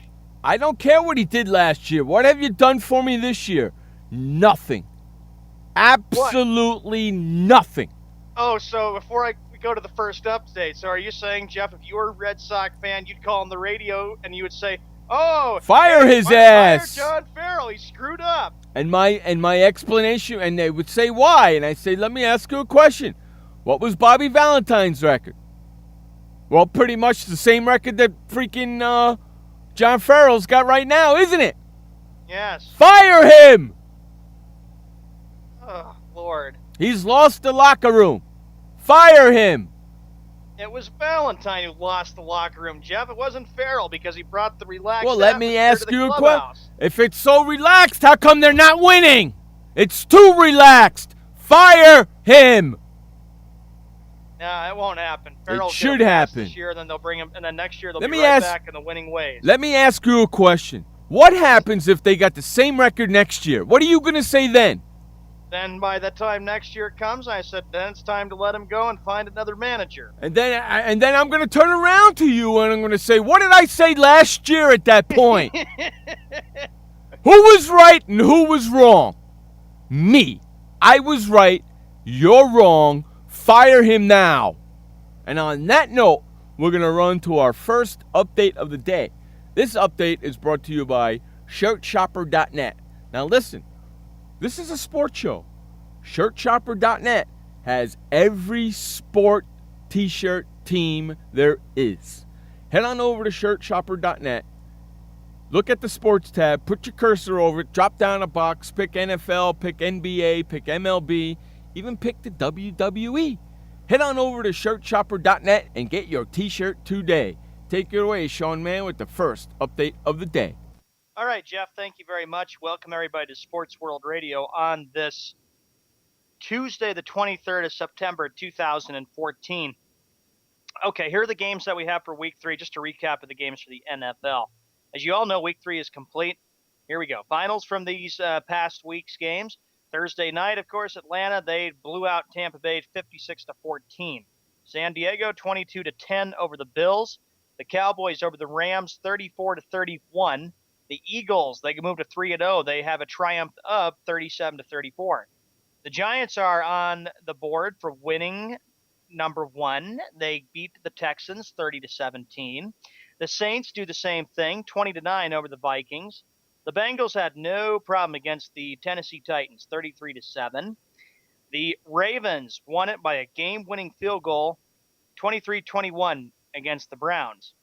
I don't care what he did last year. What have you done for me this year? Nothing. Absolutely nothing. Oh, so before we go to the first update, so are you saying, Jeff, if you were a Red Sox fan, you'd call on the radio and you would say, "Oh, fire his ass. Fire John Farrell, he screwed up." And my explanation, and they would say why, and I say, let me ask you a question. What was Bobby Valentine's record? Well, pretty much the same record that freaking John Farrell's got right now, isn't it? Yes. Fire him! Oh, Lord. He's lost the locker room. Fire him! It was Valentine who lost the locker room, Jeff. It wasn't Farrell because he brought the relaxed Well, let me atmosphere ask to the you a clubhouse. question. If it's so relaxed, how come they're not winning? It's too relaxed. Fire him! Nah, it won't happen. Farrell's should gonna pass happen. This year, then they'll bring him, and then next year they'll Let be me right ask- back in the winning ways. Let me ask you a question. What happens if they got the same record next year? What are you going to say then? Then by the time next year comes, I said, then it's time to let him go and find another manager. And then I'm going to turn around to you and I'm going to say, what did I say last year at that point? Who was right and who was wrong? Me. I was right. You're wrong. Fire him now. And on that note, we're going to run to our first update of the day. This update is brought to you by ShirtShopper.net. Now listen, this is a sports show. ShirtShopper.net has every sport t-shirt team there is. Head on over to ShirtShopper.net. Look at the sports tab. Put your cursor over it. Drop down a box. Pick NFL. Pick NBA. Pick MLB. Even pick the WWE. Head on over to ShirtShopper.net and get your t-shirt today. Take it away, Sean Mann, with the first update of the day. All right, Jeff, thank you very much. Welcome everybody to Sports World Radio on this Tuesday, the 23rd of September, 2014. Okay, here are the games that we have for Week 3, just a recap of the games for the NFL. As you all know, Week 3 is complete. Here we go. Finals from these past week's games. Thursday night, of course, Atlanta, they blew out Tampa Bay 56-14. San Diego, 22-10 over the Bills. The Cowboys over the Rams, 34-31. The Eagles, they moved to 3-0. They have a triumph of 37-34. The Giants are on the board for winning number 1. They beat the Texans 30-17. The Saints do the same thing, 20-9 over the Vikings. The Bengals had no problem against the Tennessee Titans, 33-7. The Ravens won it by a game-winning field goal, 23-21 against the Browns.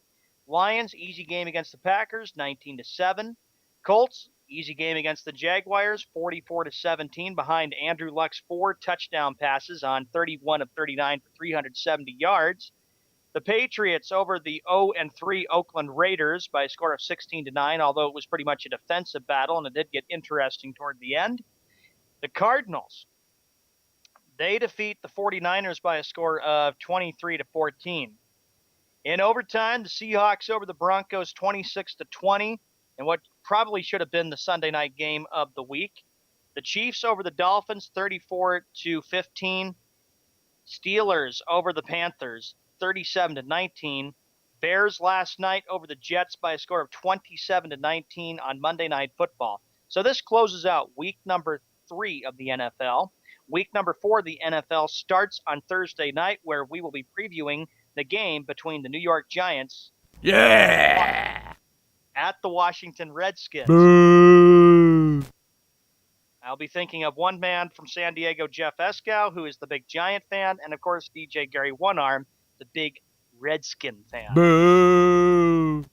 Lions, easy game against the Packers, 19-7. Colts, easy game against the Jaguars, 44-17 behind Andrew Luck's 4 touchdown passes on 31 of 39 for 370 yards. The Patriots over the 0-3 Oakland Raiders by a score of 16-9, although it was pretty much a defensive battle and it did get interesting toward the end. The Cardinals, they defeat the 49ers by a score of 23-14. In overtime, the Seahawks over the Broncos 26-20, and what probably should have been the Sunday night game of the week. The Chiefs over the Dolphins 34-15. Steelers over the Panthers 37-19. Bears last night over the Jets by a score of 27-19 on Monday Night Football. So this closes out week number 3 of the NFL. Week number 4 of the NFL starts on Thursday night, where we will be previewing the game between the New York Giants at the Washington Redskins. Boo. I'll be thinking of one man from San Diego, Jeff Escow, who is the big Giant fan, and of course DJ Gary One Arm, the big Redskin fan. Boo.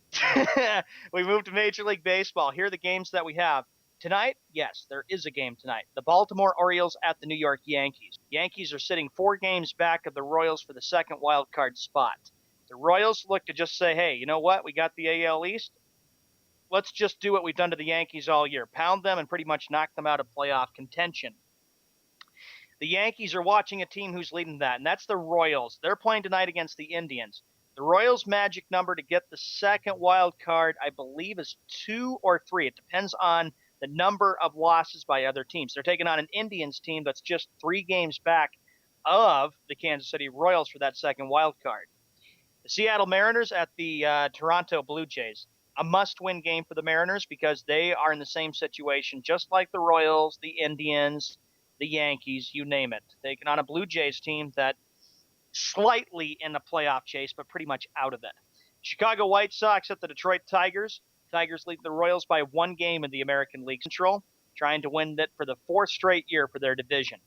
We move to Major League Baseball. Here are the games that we have. Tonight, yes, there is a game tonight. The Baltimore Orioles at the New York Yankees. Yankees are sitting 4 games back of the Royals for the second wild card spot. The Royals look to just say, hey, you know what? We got the AL East. let's just do what we've done to the Yankees all year. Pound them and pretty much knock them out of playoff contention. The Yankees are watching a team who's leading that, and that's the Royals. They're playing tonight against the Indians. The Royals' magic number to get the second wild card, I believe, is 2 or 3. It depends on the number of losses by other teams. They're taking on an Indians team that's just 3 games back of the Kansas City Royals for that second wild card. The Seattle Mariners at the Toronto Blue Jays. A must-win game for the Mariners because they are in the same situation, just like the Royals, the Indians, the Yankees, you name it. Taking on a Blue Jays team that slightly in the playoff chase, but pretty much out of it. Chicago White Sox at the Detroit Tigers. Tigers lead the Royals by 1 game in the American League Central, trying to win it for the 4th straight year for their division.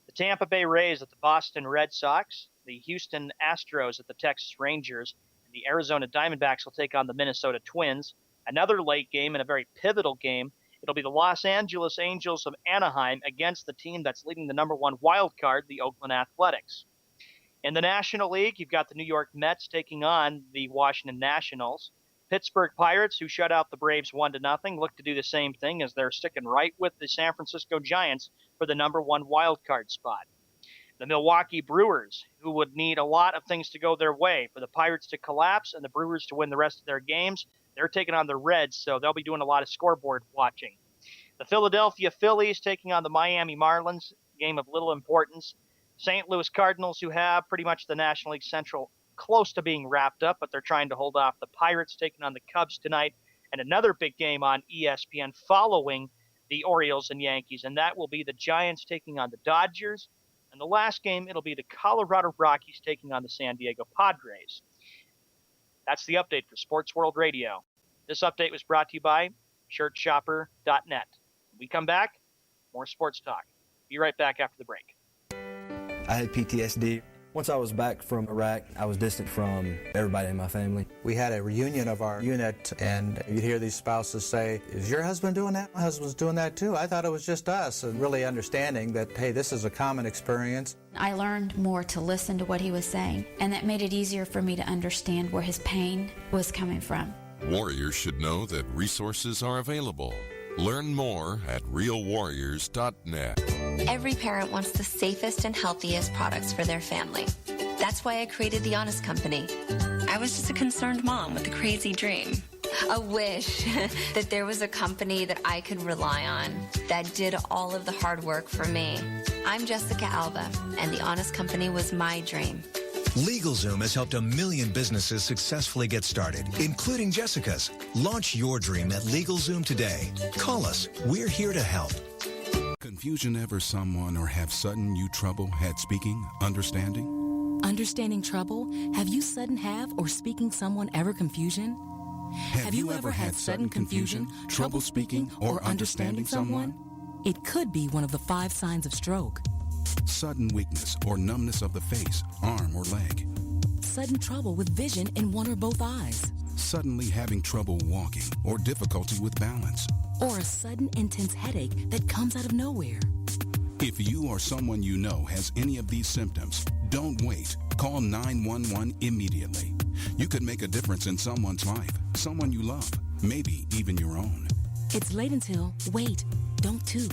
The Tampa Bay Rays at the Boston Red Sox. The Houston Astros at the Texas Rangers. And the Arizona Diamondbacks will take on the Minnesota Twins. Another late game and a very pivotal game. It'll be the Los Angeles Angels of Anaheim against the team that's leading the number 1 wild card, the Oakland Athletics. In the National League, you've got the New York Mets taking on the Washington Nationals. Pittsburgh Pirates, who shut out the Braves 1-0, look to do the same thing as they're sticking right with the San Francisco Giants for the number 1 wild card spot. The Milwaukee Brewers, who would need a lot of things to go their way for the Pirates to collapse and the Brewers to win the rest of their games. They're taking on the Reds, so they'll be doing a lot of scoreboard watching. The Philadelphia Phillies taking on the Miami Marlins, game of little importance. St. Louis Cardinals, who have pretty much the National League Central close to being wrapped up, but they're trying to hold off the Pirates taking on the Cubs tonight. And another big game on ESPN following the Orioles and Yankees, and that will be the Giants taking on the Dodgers. And the last game, it'll be the Colorado Rockies taking on the San Diego Padres. That's the update for Sports World Radio. This update was brought to you by ShirtShopper.net. When we come back, more sports talk. Be right back after the break. I had PTSD. Once I was back from Iraq, I was distant from everybody in my family. We had a reunion of our unit, and you'd hear these spouses say, "Is your husband doing that? My husband's doing that too. I thought it was just us." And really understanding that, hey, this is a common experience. I learned more to listen to what he was saying, and that made it easier for me to understand where his pain was coming from. Warriors should know that resources are available. Learn more at realwarriors.net. Every parent wants the safest and healthiest products for their family. That's why I created The Honest Company. I was just a concerned mom with a crazy dream. A wish that there was a company that I could rely on that did all of the hard work for me. I'm Jessica Alba, and The Honest Company was my dream. LegalZoom has helped 1 million businesses successfully get started, including Jessica's. Launch your dream at LegalZoom today. Call us. We're here to help. Confusion ever someone or have sudden you trouble had speaking, understanding? Understanding trouble? Have you sudden have or speaking someone ever confusion? Have you ever had sudden confusion, trouble speaking, or understanding someone? It could be one of the 5 signs of stroke. Sudden weakness or numbness of the face, arm, or leg. Sudden trouble with vision in one or both eyes. Suddenly having trouble walking or difficulty with balance. Or a sudden intense headache that comes out of nowhere. If you or someone you know has any of these symptoms, don't wait. Call 911 immediately. You could make a difference in someone's life, someone you love, maybe even your own. It's late until, wait, don't too.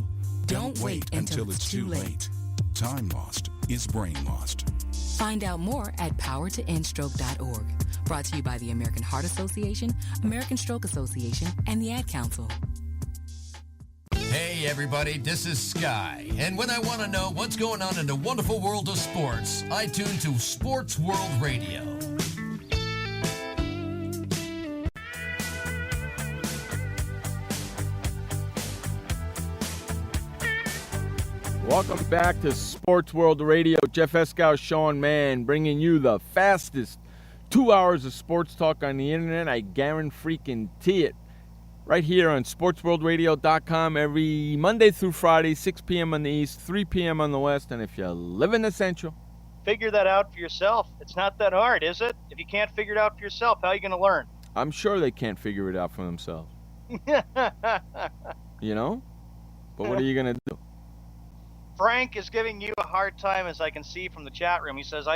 Don't wait until it's too late. Time lost is brain lost. Find out more at powertoendstroke.org. Brought to you by the American Heart Association, American Stroke Association, and the Ad Council. Hey everybody, this is Sky. And when I want to know what's going on in the wonderful world of sports, I tune to Sports World Radio. Welcome back to Sports World Radio. Jeff Eskow, Sean Mann, bringing you the fastest 2 hours of sports talk on the internet. I guarantee it. Right here on SportsWorldRadio.com every Monday through Friday, 6 p.m. on the East, 3 p.m. on the West. And if you live in the Central, Figure that out for yourself. It's not that hard, is it? If you can't figure it out for yourself, how are you going to learn? I'm sure they can't figure it out for themselves. You know? But what are you going to do? Frank is giving you a hard time, as I can see from the chat room. He says,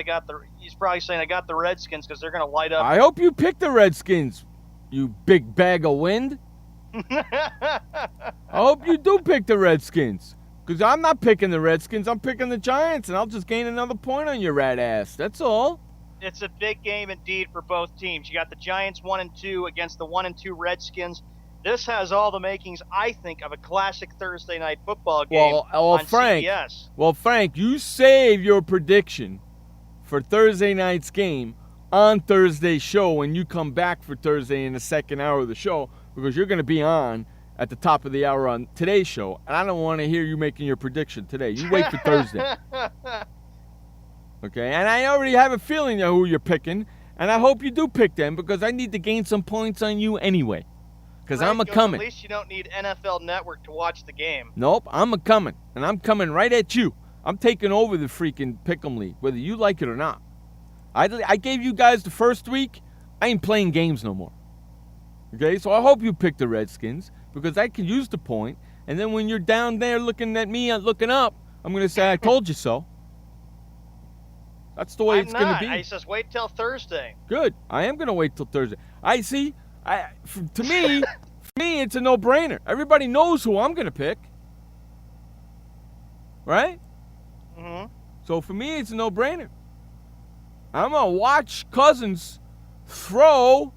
he's probably saying, I got the Redskins because they're going to light up. I hope you pick the Redskins, you big bag of wind. I hope you do pick the Redskins. Because I'm not picking the Redskins. I'm picking the Giants, and I'll just gain another point on your rat ass. That's all. It's a big game indeed for both teams. You got the Giants 1-2 against the 1-2 Redskins. This has all the makings, I think, of a classic Thursday night football game on Frank, CBS. Well, Frank, you save your prediction for Thursday night's game on Thursday's show when you come back for Thursday in the second hour of the show, because you're going to be on at the top of the hour on today's show, and I don't want to hear you making your prediction today. You wait for Thursday. Okay, and I already have a feeling of who you're picking, and I hope you do pick them because I need to gain some points on you anyway, because I'm a-coming. At least you don't need NFL Network to watch the game. Nope, I'm a-coming, and I'm coming right at you. I'm taking over the freaking Pick'em League, whether you like it or not. I gave you guys the first week. I ain't playing games no more. Okay, so I hope you pick the Redskins because I can use the point, and then when you're down there looking at me looking up, I'm going to say, I told you so. That's the way it's going to be. He says, wait till Thursday. Good. I am going to wait till Thursday. To me, it's a no-brainer. Everybody knows who I'm going to pick. Right? Mm-hmm. So for me, it's a no-brainer. I'm going to watch Cousins throw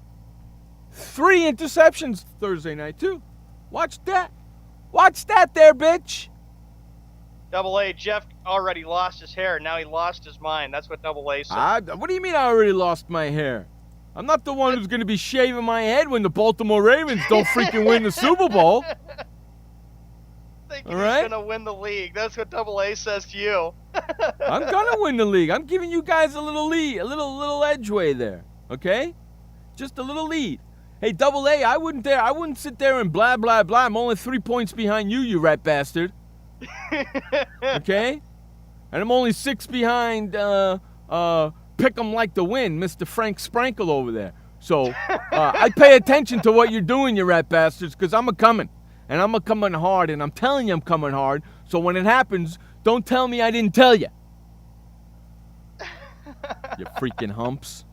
3 interceptions Thursday night, too. Watch that. Watch that there, bitch. Double A, Jeff already lost his hair. Now he lost his mind. That's what Double A said. What do you mean I already lost my hair? I'm not the one who's going to be shaving my head when the Baltimore Ravens don't freaking win the Super Bowl. Thinking he's going to win the league. That's what Double A says to you. I'm going to win the league. I'm giving you guys a little lead, a little edgeway there, okay? Just a little lead. Hey, Double A, I wouldn't sit there and blah, blah, blah. I'm only 3 points behind you, you rat bastard. Okay? And I'm only 6 behind Pick 'em like the win, Mr. Frank Sprankle over there. So I pay attention to what you're doing, you rat bastards, because I'm a-coming. And I'm a-coming hard, and I'm telling you I'm coming hard. So when it happens, don't tell me I didn't tell you. You freaking humps.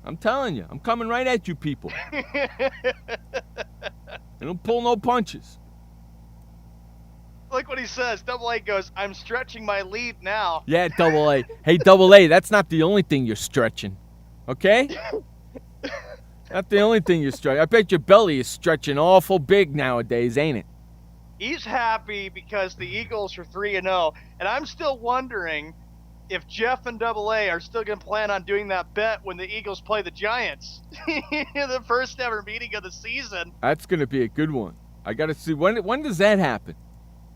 I'm telling you, I'm coming right at you people. I don't pull no punches. Look what he says. Double A goes, I'm stretching my lead now. Yeah, Double A. Hey, Double A, that's not the only thing you're stretching. Okay? Not the only thing you're stretching. I bet your belly is stretching awful big nowadays, ain't it? He's happy because the Eagles are 3-0, and I'm still wondering if Jeff and Double A are still going to plan on doing that bet when the Eagles play the Giants. The first ever meeting of the season. That's going to be a good one. I got to see. When does that happen?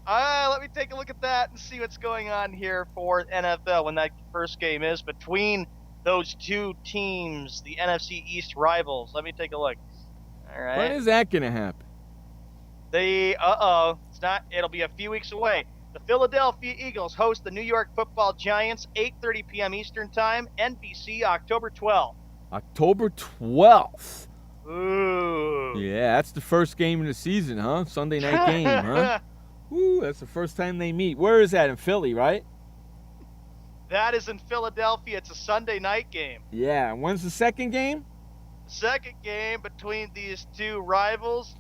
Let me take a look at that and see what's going on here for NFL when that first game is between those two teams, the NFC East rivals. Let me take a look. All right. When is that going to happen? It's not. It'll be a few weeks away. The Philadelphia Eagles host the New York Football Giants, 8:30 p.m. Eastern Time, NBC, October 12th. October 12th. Ooh. Yeah, that's the first game of the season, huh? Sunday night game, huh? Ooh, that's the first time they meet. Where is that? In Philly, right? That is in Philadelphia. It's a Sunday night game. Yeah. When's the second game? Second game between these two rivals.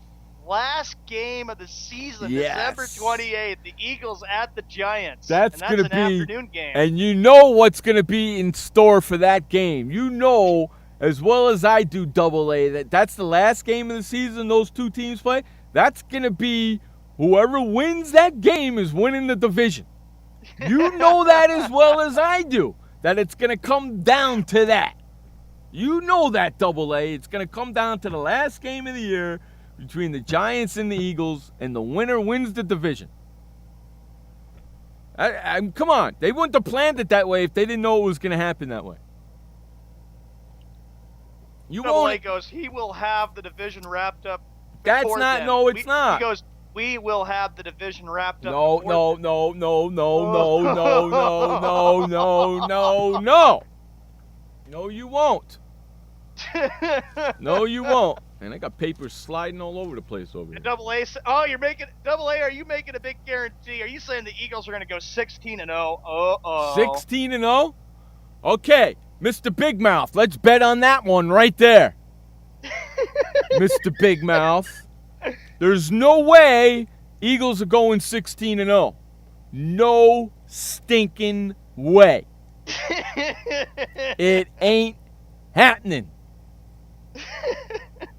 Last game of the season, yes. December 28th, the Eagles at the Giants. That's going to be an afternoon game. And you know what's going to be in store for that game. You know as well as I do, Double A, that's the last game of the season those two teams play. That's going to be whoever wins that game is winning the division. You know that as well as I do, that it's going to come down to that. You know that, Double A. It's going to come down to the last game of the year between the Giants and the Eagles, and the winner wins the division. Come on. They wouldn't have planned it that way if they didn't know it was going to happen that way. Double A goes, he will have the division wrapped up. That's not, then. no, it's not. He goes, we will have the division wrapped up. No. No, you won't. No, you won't. And I got papers sliding all over the place over here. Double A, Double A, are you making a big guarantee? Are you saying the Eagles are going to go 16-0? 16-0? Okay, Mr. Big Mouth, let's bet on that one right there. Mr. Big Mouth. There's no way Eagles are going 16-0. No stinking way. It ain't happening.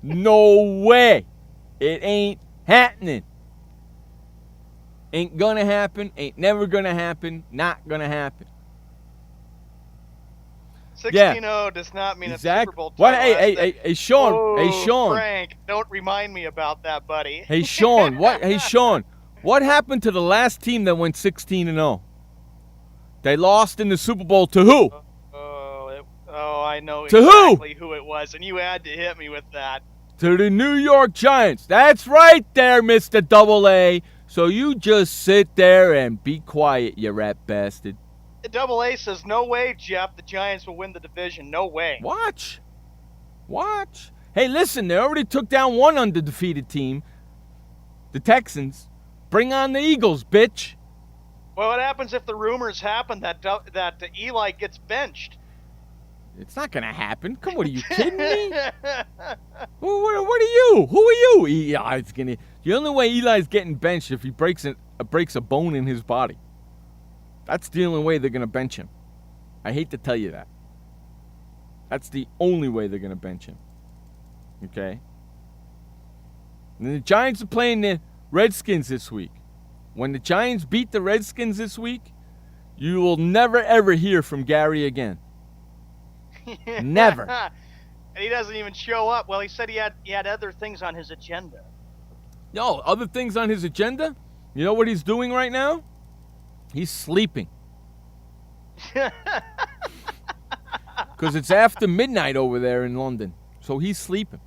No way. It ain't happening. Ain't gonna happen. Ain't never gonna happen. Not gonna happen. 16-0 does not mean a Super Bowl title. What? Hey, Sean. Oh, hey, Sean. Frank, don't remind me about that, buddy. Hey, Sean. What? Hey, Sean. What happened to the last team that went 16-0? They lost in the Super Bowl to who? I know To exactly who it was, and you had to hit me with that. To the New York Giants. That's right there, Mr. Double A. So you just sit there and be quiet, you rat bastard. Double A says, no way, Jeff, the Giants will win the division. No way. Watch. Hey, listen, they already took down one undefeated team, the Texans. Bring on the Eagles, bitch. Well, what happens if the rumors happen that Eli gets benched? It's not going to happen. Come on, are you kidding me? What are you? Who are you? The only way Eli's getting benched if he breaks a bone in his body. That's the only way they're going to bench him. I hate to tell you that. That's the only way they're going to bench him. Okay? And the Giants are playing the Redskins this week. When the Giants beat the Redskins this week, you will never, ever hear from Gary again. Never. And he doesn't even show up. Well, he said he had other things on his agenda. No, other things on his agenda? You know what he's doing right now? He's sleeping. Because it's after midnight over there in London. So he's sleeping.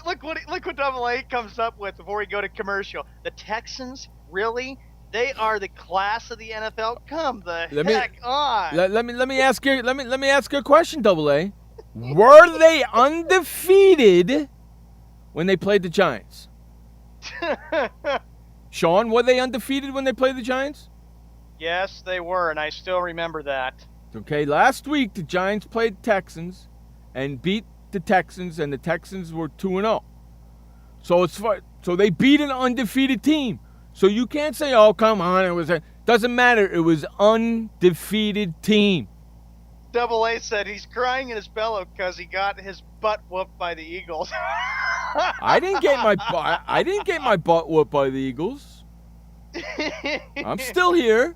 Look what Double A comes up with before we go to commercial. The Texans, really? They are the class of the NFL. Come the heck on. Let me ask you a question, Double A. Were they undefeated when they played the Giants? Sean, were they undefeated when they played the Giants? Yes, they were, and I still remember that. Okay, last week the Giants played the Texans and beat the Texans, and the Texans were 2-0. So they beat an undefeated team. So you can't say, "Oh, come on, doesn't matter. It was undefeated team." Double A said he's crying in his pillow because he got his butt whooped by the Eagles. I didn't get my butt whooped by the Eagles. I'm still here.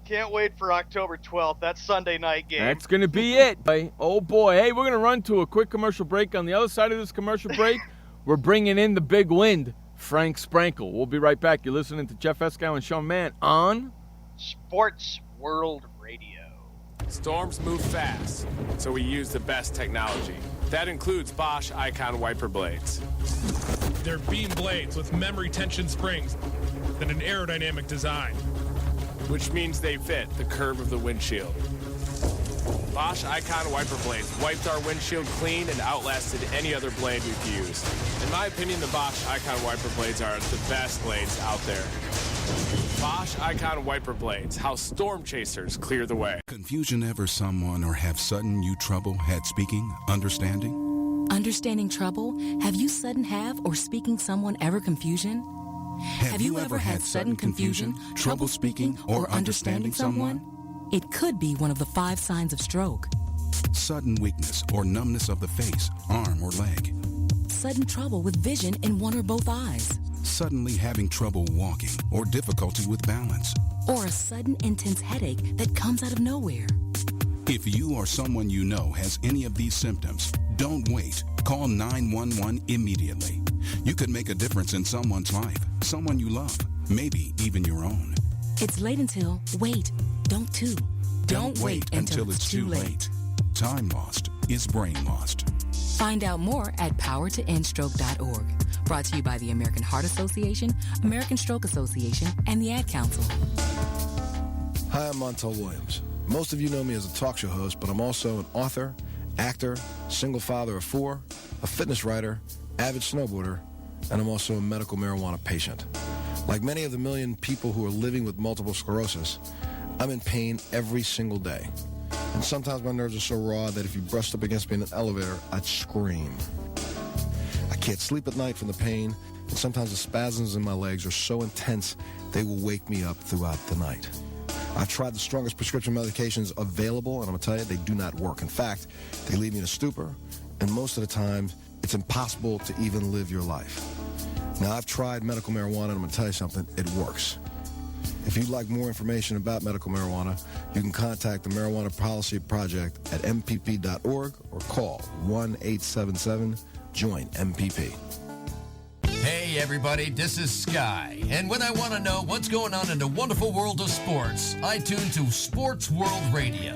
Can't wait for October 12th. That Sunday night game. That's going to be it. Oh, boy. Hey, we're going to run to a quick commercial break. On the other side of this commercial break, we're bringing in the big wind, Frank Sprankle. We'll be right back. You're listening to Jeff Eskow and Sean Mann on Sports World Radio. Storms move fast, so we use the best technology. That includes Bosch Icon wiper blades. They're beam blades with memory tension springs and an aerodynamic design, which means they fit the curve of the windshield. Bosch Icon wiper blades wiped our windshield clean and outlasted any other blade we've used. In my opinion, the Bosch Icon wiper blades are the best blades out there. Bosch Icon wiper blades, how storm chasers clear the way. Confusion ever someone or have sudden you trouble had speaking, understanding? Understanding trouble? Have you sudden have or speaking someone ever confusion? Have you ever had sudden confusion, trouble speaking, or understanding someone? It could be one of the 5 signs of stroke. Sudden weakness or numbness of the face, arm, or leg. Sudden trouble with vision in one or both eyes. Suddenly having trouble walking or difficulty with balance. Or a sudden intense headache that comes out of nowhere. If you or someone you know has any of these symptoms, don't wait. Call 911 immediately. You could make a difference in someone's life, someone you love, maybe even your own. It's late until, wait, don't too. Don't wait until it's too late. Time lost is brain lost. Find out more at powertoendstroke.org. Brought to you by the American Heart Association, American Stroke Association, and the Ad Council. Hi, I'm Montel Williams. Most of you know me as a talk show host, but I'm also an author, actor, single father of 4, a fitness writer, avid snowboarder, and I'm also a medical marijuana patient. Like many of the million people who are living with multiple sclerosis, I'm in pain every single day. And sometimes my nerves are so raw that if you brushed up against me in an elevator, I'd scream. I can't sleep at night from the pain, and sometimes the spasms in my legs are so intense they will wake me up throughout the night. I've tried the strongest prescription medications available, and I'm going to tell you, they do not work. In fact, they leave me in a stupor, and most of the time, it's impossible to even live your life. Now, I've tried medical marijuana, and I'm going to tell you something, it works. If you'd like more information about medical marijuana, you can contact the Marijuana Policy Project at mpp.org or call 1-877-JOIN-MPP. Hey everybody, this is Sky, and when I want to know what's going on in the wonderful world of sports, I tune to Sports World Radio.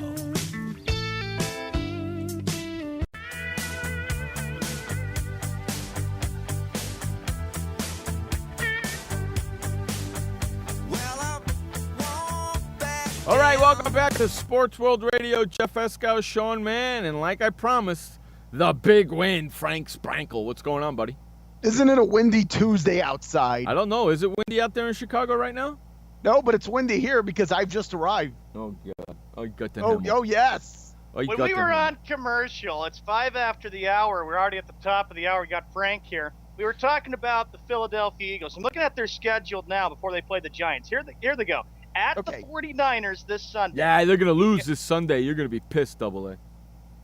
All right, welcome back to Sports World Radio. Jeff Eskow, Sean Mann, and like I promised, the big win, Frank Sprankle. What's going on, buddy? Isn't it a windy Tuesday outside? I don't know. Is it windy out there in Chicago right now? No, but it's windy here because I've just arrived. Oh, God. Oh, you got the Oh, yes. Oh, when we were on commercial, it's 5 after the hour. We're already at the top of the hour. We got Frank here. We were talking about the Philadelphia Eagles. I'm looking at their schedule now before they play the Giants. Here they go. At the 49ers this Sunday. Yeah, they're going to lose this Sunday. You're going to be pissed, Double A.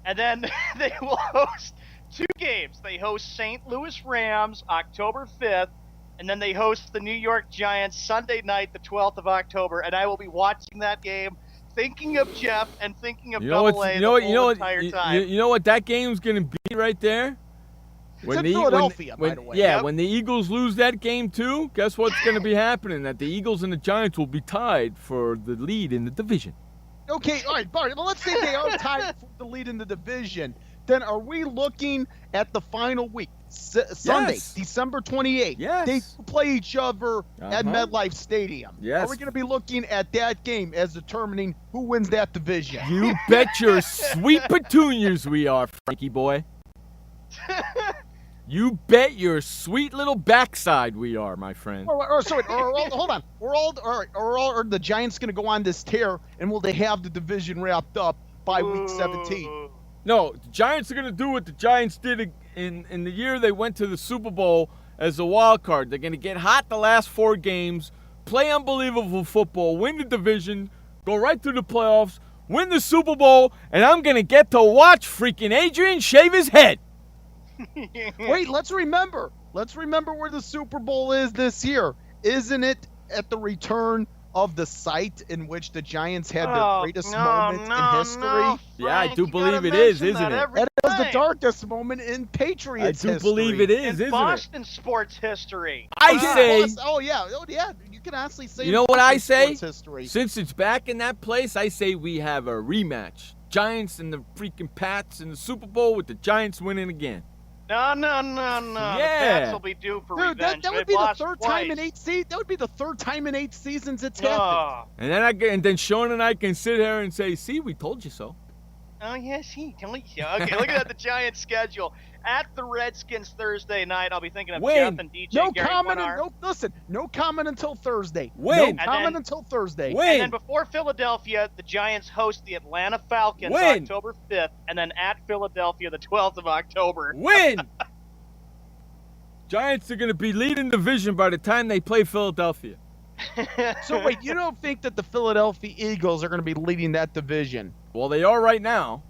And then they will host 2 games. They host St. Louis Rams October 5th, and then they host the New York Giants Sunday night, the 12th of October. And I will be watching that game, thinking of Jeff and thinking of Double A the whole entire time. You know what that game's going to be right there? It's in Philadelphia, by the way. Yeah, Yep. when the Eagles lose that game too, guess what's going to be happening? That the Eagles and the Giants will be tied for the lead in the division. Okay, all right, Bart. Well, let's say they are tied for the lead in the division. Then are we looking at the final week, Sunday, Yes. December 28th? Yes. They play each other at Uh-huh. MetLife Stadium. Yes. Are we going to be looking at that game as determining who wins that division? You bet your sweet petunias we are, Frankie boy. You bet your sweet little backside we are, my friend. Hold on. Are the Giants going to go on this tear, and will they have the division wrapped up by week 17? No, the Giants are going to do what the Giants did in the year they went to the Super Bowl as a wild card. They're going to get hot the last 4 games, play unbelievable football, win the division, go right through the playoffs, win the Super Bowl, and I'm going to get to watch freaking Adrian shave his head. Wait, let's remember where the Super Bowl is this year. Isn't it at the return of the site in which the Giants had their greatest moment in history? Yeah, I do believe it is, isn't it? That is the darkest moment in Patriots history. I do believe it is, isn't it? Boston sports history. I say... Oh, yeah. You can honestly say... You know what I say? Sports history. Since it's back in that place, I say we have a rematch. Giants and the freaking Pats in the Super Bowl with the Giants winning again. No. Yeah. The Pats will be due for revenge. That would be the third time in 8 seasons. That would be the third time in 8 seasons it's happened. And then Sean and I can sit here and say, "See, we told you so." Oh yes, he told you. Okay, look at the Giants schedule. At the Redskins Thursday night, I'll be thinking of Jeff and DJ. No Gary comment. Winnar. No comment until Thursday. Win. No comment until Thursday. Win. And then before Philadelphia, the Giants host the Atlanta Falcons Win. October 5th, and then at Philadelphia the 12th of October. Win. Giants are going to be leading division by the time they play Philadelphia. So wait, you don't think that the Philadelphia Eagles are going to be leading that division? Well, they are right now.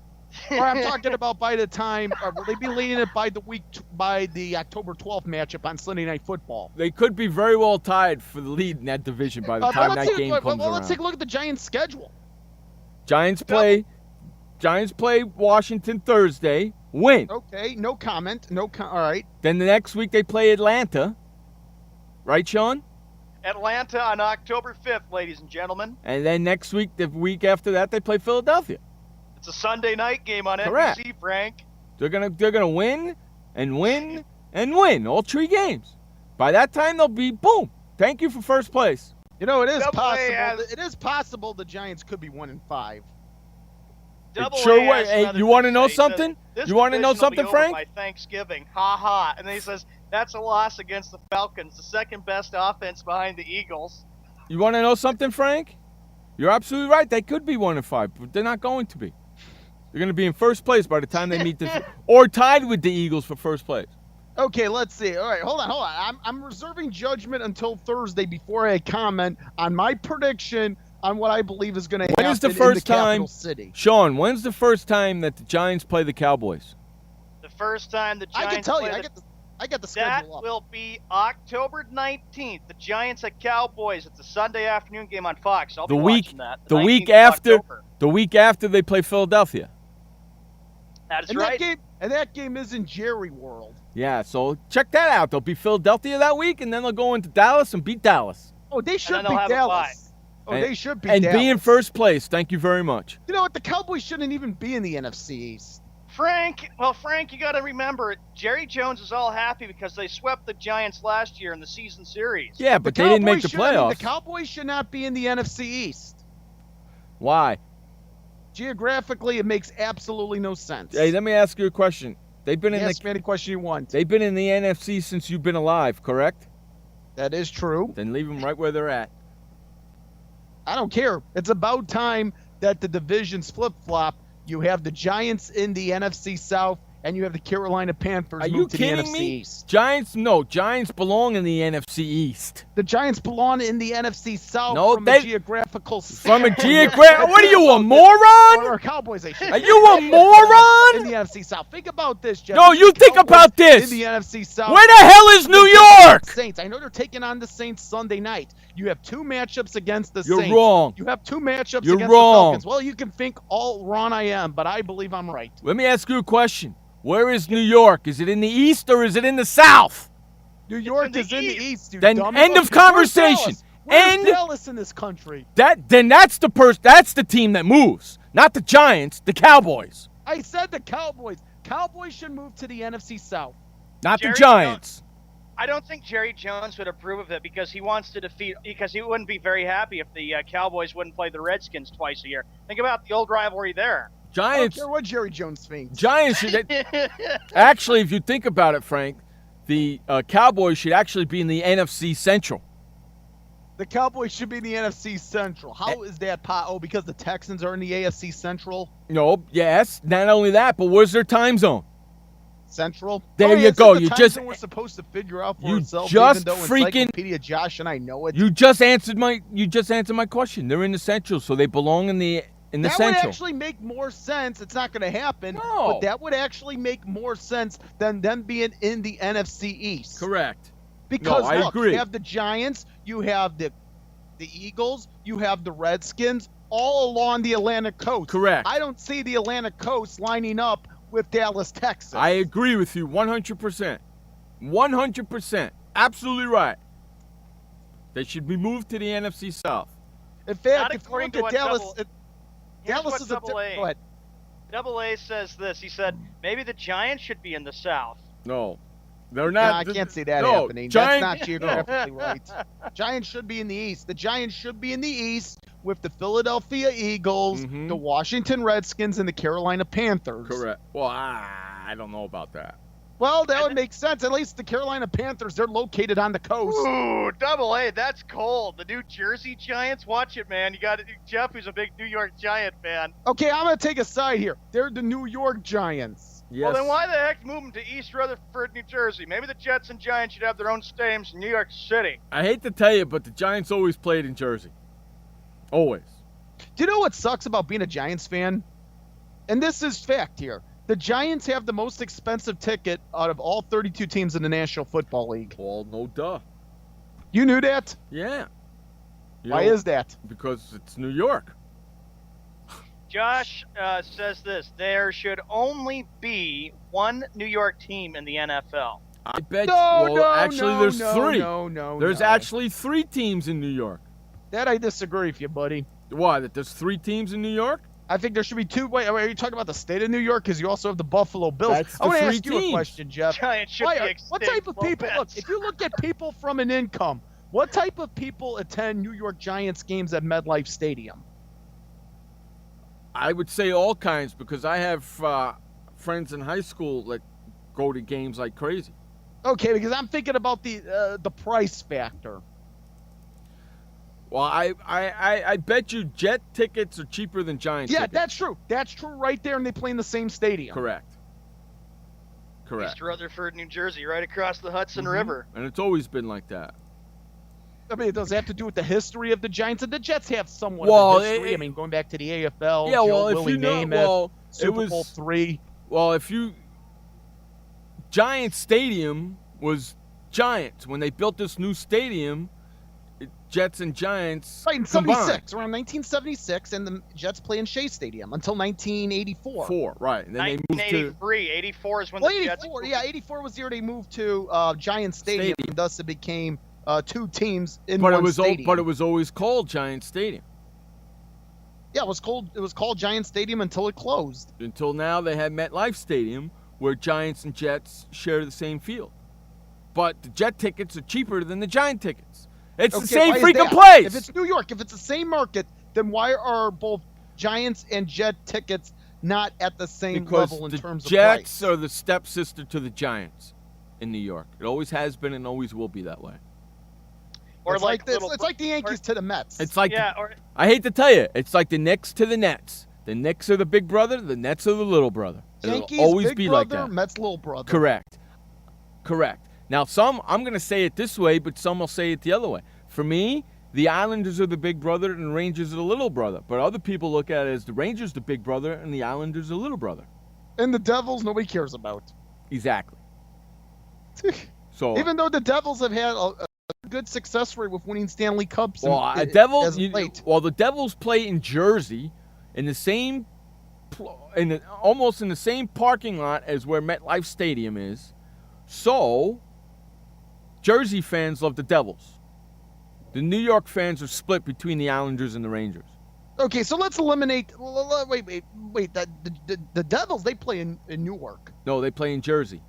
Or I'm talking about by the time, or will they be leading it by the October 12th matchup on Sunday Night Football? They could be very well tied for the lead in that division by the time that game comes around. Let's take a look at the Giants' schedule. Giants play Washington Thursday. Win. Okay, no comment. All right. Then the next week they play Atlanta. Right, Sean? Atlanta on October 5th, ladies and gentlemen. And then next week, the week after that, they play Philadelphia. It's a Sunday night game on Correct. NBC, Frank. They're gonna win and win and win all 3 games. By that time, they'll be boom. Thank you for first place. You know, it is possible. It is possible the Giants could be 1-5. Hey, you want to know something? You want to know something, Frank? By Thanksgiving, ha. And then he says that's a loss against the Falcons, the second best offense behind the Eagles. You want to know something, Frank? You're absolutely right. They could be 1-5, but they're not going to be. They're going to be in first place by the time they meet or tied with the Eagles for first place. Okay, let's see. All right, hold on. I'm reserving judgment until Thursday before I comment on my prediction on what I believe is going to happen When is the in first the capital time, city. Sean? When's the first time that the Giants play the Cowboys? The first time the Giants I can tell you. play I got the that schedule up. will be October 19th. The Giants at Cowboys. It's a Sunday afternoon game on Fox. I'll The be week, watching that. the 19th week of after, October. the week after they play Philadelphia. That's and right. That game is in Jerry World. Yeah, so check that out. They'll be Philadelphia that week, and then they'll go into Dallas and beat Dallas. Oh, they should then they'll beat have a Dallas. Oh, and, they should beat and Dallas. be in first place. Thank you very much. You know what? The Cowboys shouldn't even be in the NFC East. Frank, you got to remember, Jerry Jones is all happy because they swept the Giants last year in the season series. Yeah, but they didn't make the playoffs. The Cowboys should not be in the NFC East. Why? Geographically, it makes absolutely no sense. Hey, let me ask you a question. They've been Ask me any question you want. They've been in the NFC since you've been alive, correct? That is true. Then leave them right where they're at. I don't care. It's about time that the divisions flip-flop. You have the Giants in the NFC South, and you have the Carolina Panthers Are you move to the kidding NFC me? East. Giants belong in the NFC East. The Giants belong in the NFC South No, from a geographical From a What are you, a moron? Or Cowboys, I should. Are you a moron? In the NFC South. Think about this, Jeff. No, you think about this. In the NFC South. Where the hell is New York? Saints. I know they're taking on the Saints Sunday night. You have two matchups against the You're Saints. wrong. You have two matchups You're against wrong. the Falcons. Well, you can think all wrong I am, but I believe I'm right. Let me ask you a question. Where is New York? Is it in the East or is it in the South? New York is in the East, you Then dummy. end of Where's conversation. Where's Dallas in this country? That's the team that moves, not the Giants, the Cowboys, I said the Cowboys. Cowboys should move to the NFC South. not Jerry the Giants. I don't think Jerry Jones would approve of it because he wants to because he wouldn't be very happy if the Cowboys wouldn't play the Redskins twice a year. Think about the old rivalry there. Giants. I don't care what Jerry Jones thinks. Giants should actually, if you think about it, Frank, the Cowboys should actually be in the NFC Central. The Cowboys should be in the NFC Central. How is that? Oh, because the Texans are in the AFC Central? No, yes, not only that, but where's their time zone? Central. There you yes, go. the You time just zone we're supposed to figure out for you ourselves, just even though freaking- Encyclopedia Josh and I know it. you just answered my question. They're in the Central, so they belong in the that Central. would actually make more sense. It's not going to happen, No. but that would actually make more sense than them being in the NFC East. Correct. Because No, I look, agree. you have the Giants, you have the Eagles, you have the Redskins, all along the Atlantic coast. Correct. I don't see the Atlantic coast lining up with Dallas, Texas. I agree with you 100%. 100%. Absolutely right. They should be moved to the NFC South. In fact, Not if you according look to at what Dallas, Here's Dallas what is a Double A. go ahead. Double A says this. He said maybe the Giants should be in the South. No. They're No, not. I can't see that no, happening. Giant- That's not geographically right. Giants should be in the East. The Giants should be in the East with the Philadelphia Eagles, the Washington Redskins, and the Carolina Panthers. Correct. Well, I don't know about that. Well, that would make sense. At least the Carolina Panthers, they're located on the coast. Ooh, Double A, that's cold. The New Jersey Giants, watch it, man. You got Jeff, who's a big New York Giant fan. Okay, I'm going to take a side here. They're the New York Giants. Yes. Well, then why the heck move them to East Rutherford, New Jersey? Maybe the Jets and Giants should have their own stadiums in New York City. I hate to tell you, but the Giants always played in Jersey. Always. Do you know what sucks about being a Giants fan? And this is fact here. The Giants have the most expensive ticket out of all 32 teams in the National Football League. Well, no duh. You knew that? Yeah. Why is that? Because it's New York. Josh says this. There should only be one New York team in the NFL. I bet there's there's three. No, There's actually 3 teams in New York. That I disagree with you, buddy. Why? That there's 3 teams in New York? I think there should be 2. Wait, are you talking about the state of New York? Because you also have the Buffalo Bills. That's I want to the ask 3 you a teams. question, Jeff. Giants should Why be what extinct. type of people? Lopez. Look, if you look at people from an income, what type of people attend New York Giants games at MetLife Stadium? I would say all kinds because I have friends in high school that go to games like crazy. Okay, because I'm thinking about the price factor. Well, I bet you Jet tickets are cheaper than Giant Yeah, tickets. that's true. That's true right there, and they play in the same stadium. Correct. Correct. East Rutherford, New Jersey, right across the Hudson River. And it's always been like that. I mean, does it have to do with the history of the Giants? And the Jets have somewhat of a history. I mean, going back to the AFL, Yeah, Joe well, if Willie you know, Namath, well, Super it Bowl was, III. Well, Giants Stadium was Giants. When they built this new stadium, Jets and Giants Right, in combined. 76, around 1976, and the Jets play in Shea Stadium until 1984. Right. And then they moved to 1983. 84 is when Well, the Jets 84, yeah, 84 was the year they moved to Giants Stadium, and thus it became two teams in but one it was stadium. but it was always called Giants Stadium. Yeah, it was called Giants Stadium until it closed. Until now, they had MetLife Stadium, where Giants and Jets share the same field. But the Jet tickets are cheaper than the Giant tickets. It's the same why is freaking that? place. If it's New York, if it's the same market, then why are both Giants and Jet tickets not at the same Because level in the terms of Jets price? are the stepsister to the Giants in New York. It always has been and always will be that way. Or it's like this, it's like the Yankees to the Mets. It's like Yeah, I hate to tell you, it's like the Knicks to the Nets. The Knicks are the big brother, the Nets are the little brother. Yankees, It'll always big be brother, like that. Mets, little brother. Correct. Now, I'm going to say it this way, but some will say it the other way. For me, the Islanders are the big brother and the Rangers are the little brother. But other people look at it as the Rangers the big brother and the Islanders the little brother. And the Devils, nobody cares about. Exactly. So even though the Devils have had a good success rate with winning Stanley Cups, well, the Devils play in Jersey, in the same, almost in the same parking lot as where MetLife Stadium is. So, Jersey fans love the Devils. The New York fans are split between the Islanders and the Rangers. Okay, so let's eliminate. Wait. The Devils, they play in Newark. No, they play in Jersey.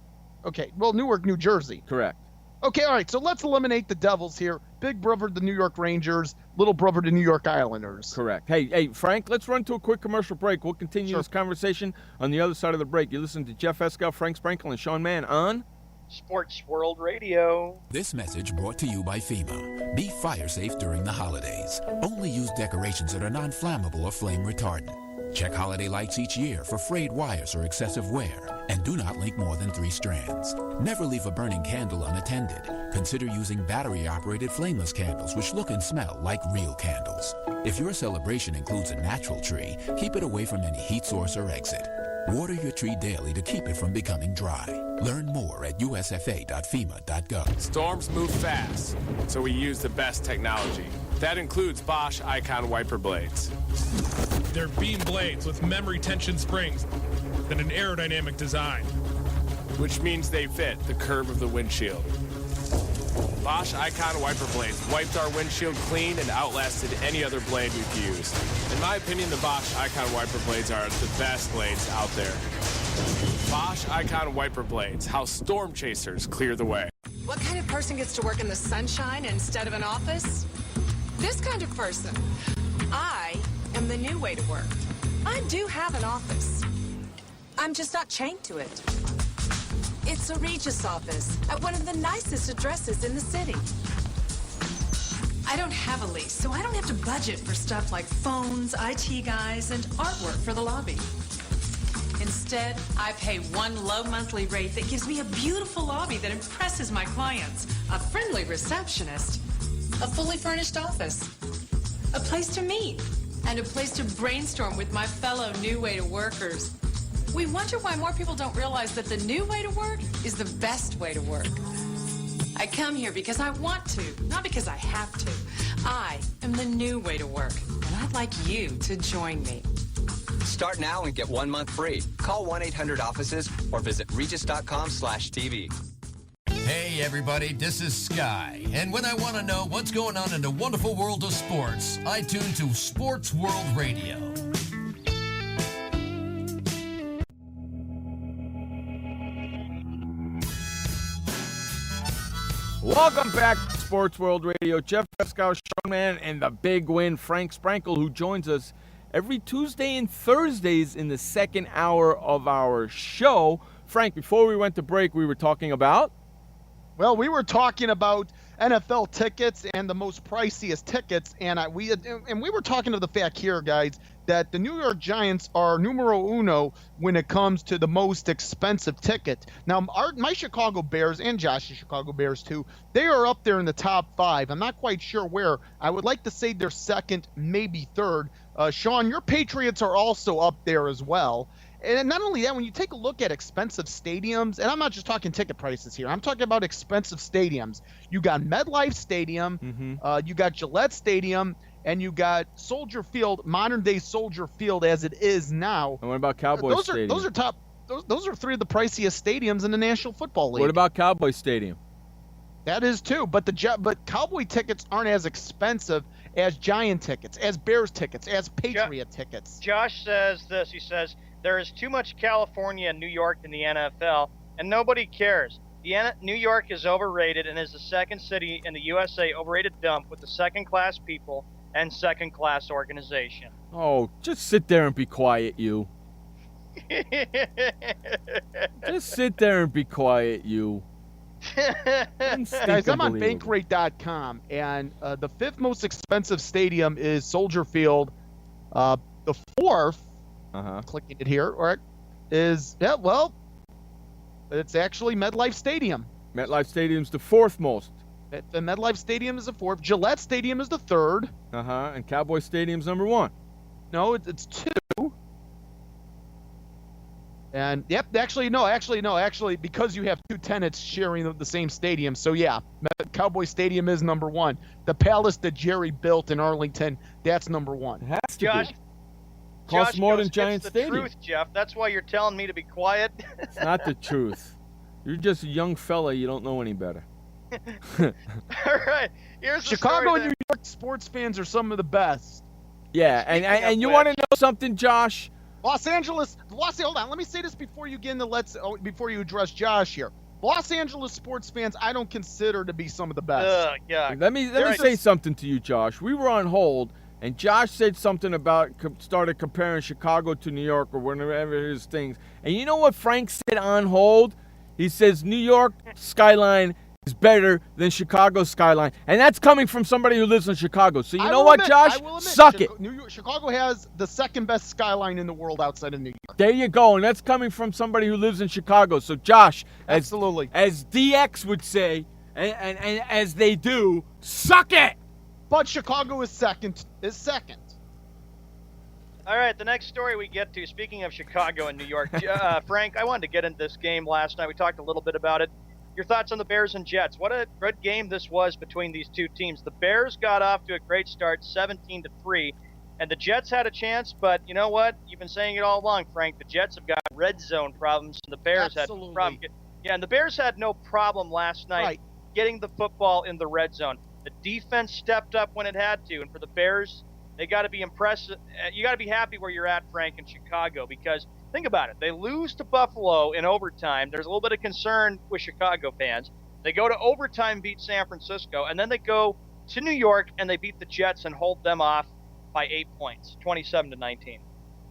Okay, well, Newark, New Jersey. Correct. Okay, all right, so let's eliminate the Devils here. Big brother, the New York Rangers. Little brother, the New York Islanders. Correct. Hey, Frank, let's run to a quick commercial break. We'll continue this conversation on the other side of the break. You listen to Jeff Escow, Frank Sprankle, and Sean Mann on Sports World Radio. This message brought to you by FEMA. Be fire safe during the holidays. Only use decorations that are non-flammable or flame retardant. Check holiday lights each year for frayed wires or excessive wear, and do not link more than 3 strands. Never leave a burning candle unattended. Consider using battery-operated flameless candles which look and smell like real candles. If your celebration includes a natural tree, keep it away from any heat source or exit. Water your tree daily to keep it from becoming dry. Learn more at usfa.fema.gov. Storms move fast, so we use the best technology. That includes Bosch Icon wiper blades. They're beam blades with memory tension springs and an aerodynamic design, which means they fit the curve of the windshield. Bosch Icon wiper blades wiped our windshield clean and outlasted any other blade we've used. In my opinion, the Bosch Icon wiper blades are the best blades out there. Bosch Icon wiper blades, how storm chasers clear the way. What kind of person gets to work in the sunshine instead of an office? This kind of person. I am the new way to work. I do have an office. I'm just not chained to it. It's a Regis office at one of the nicest addresses in the city. I don't have a lease, so I don't have to budget for stuff like phones, IT guys, and artwork for the lobby. Instead, I pay one low monthly rate that gives me a beautiful lobby that impresses my clients, a friendly receptionist, a fully furnished office, a place to meet, and a place to brainstorm with my fellow New Way to Workers. We wonder why more people don't realize that the new way to work is the best way to work. I come here because I want to, not because I have to. I am the new way to work, and I'd like you to join me. Start now and get 1 month free. Call 1-800-OFFICES or visit regis.com/TV. Hey everybody, this is Sky. And when I want to know what's going on in the wonderful world of sports, I tune to Sports World Radio. Welcome back to Sports World Radio. Jeff Escow, Sean Mann, and the big win, Frank Sprankle, who joins us every Tuesday and Thursdays in the second hour of our show. Frank, before we went to break, we were talking about? Well, we were talking about NFL tickets and the most priciest tickets, and we were talking to the fact here, guys, that the New York Giants are numero uno when it comes to the most expensive ticket. Now, my Chicago Bears and Josh's Chicago Bears too, they are up there in the top 5. I'm not quite sure where. I would like to say they're second, maybe third. Sean, your Patriots are also up there as well. And not only that, when you take a look at expensive stadiums, and I'm not just talking ticket prices here, I'm talking about expensive stadiums. You got MetLife Stadium, you got Gillette Stadium, and you got Soldier Field, modern-day Soldier Field as it is now. And what about Cowboys Stadium? Those are top. Those are 3 of the priciest stadiums in the National Football League. What about Cowboys Stadium? That is too, but Cowboy tickets aren't as expensive as Giant tickets, as Bears tickets, as Patriot tickets. Josh says this. He says, there is too much California and New York in the NFL, and nobody cares. New York is overrated and is the second city in the USA overrated dump with the second-class people and second-class organization. Oh, just sit there and be quiet, you. Just sit there and be quiet, you. Guys, I'm on Bankrate.com, and the 5th most expensive stadium is Soldier Field. The 4th, clicking it here, is, it's actually MetLife Stadium. MetLife Stadium's the 4th most. The MetLife Stadium is the 4th. Gillette Stadium is the 3rd. And Cowboy Stadium's number 1. No, it's 2. And actually, because you have 2 tenants sharing the same stadium. So yeah, Cowboy Stadium is number 1. The Palace that Jerry built in Arlington, that's number 1. It has to Josh, be. Costs more than Giant Stadium. Stadium. It's the truth, Jeff. That's why you're telling me to be quiet. It's not the truth. You're just a young fella. You don't know any better. All right. Here's the Chicago story and New York sports fans are some of the best. Yeah, and you want to know something, Josh? Hold on. Let me say this before you get into before you address Josh here. Los Angeles sports fans, I don't consider to be some of the best. Yeah. Let me say something to you, Josh. We were on hold, and Josh said something about started comparing Chicago to New York or whatever his things. And you know what Frank said on hold? He says New York skyline is better than Chicago's skyline, and that's coming from somebody who lives in Chicago. So you know what, Josh? Suck it. Chicago has the second best skyline in the world outside of New York. There you go, and that's coming from somebody who lives in Chicago. So Josh, absolutely, as DX would say, and as they do, suck it. But Chicago is second. All right, the next story we get to, speaking of Chicago and New York, Frank, I wanted to get into this game last night. We talked a little bit about it. Your thoughts on the Bears and Jets? What a good game this was between these two teams. The Bears got off to a great start, 17-3, and the Jets had a chance, but you know what? You've been saying it all along, Frank. The Jets have got red zone problems, and the Bears had problems. Yeah, and the Bears had no problem last night getting the football in the red zone. The defense stepped up when it had to, and for the Bears, they got to be impressed. You got to be happy where you're at, Frank, in Chicago, because think about it. They lose to Buffalo in overtime. There's a little bit of concern with Chicago fans. They go to overtime, beat San Francisco, and then they go to New York and they beat the Jets and hold them off by 8 points, 27-19.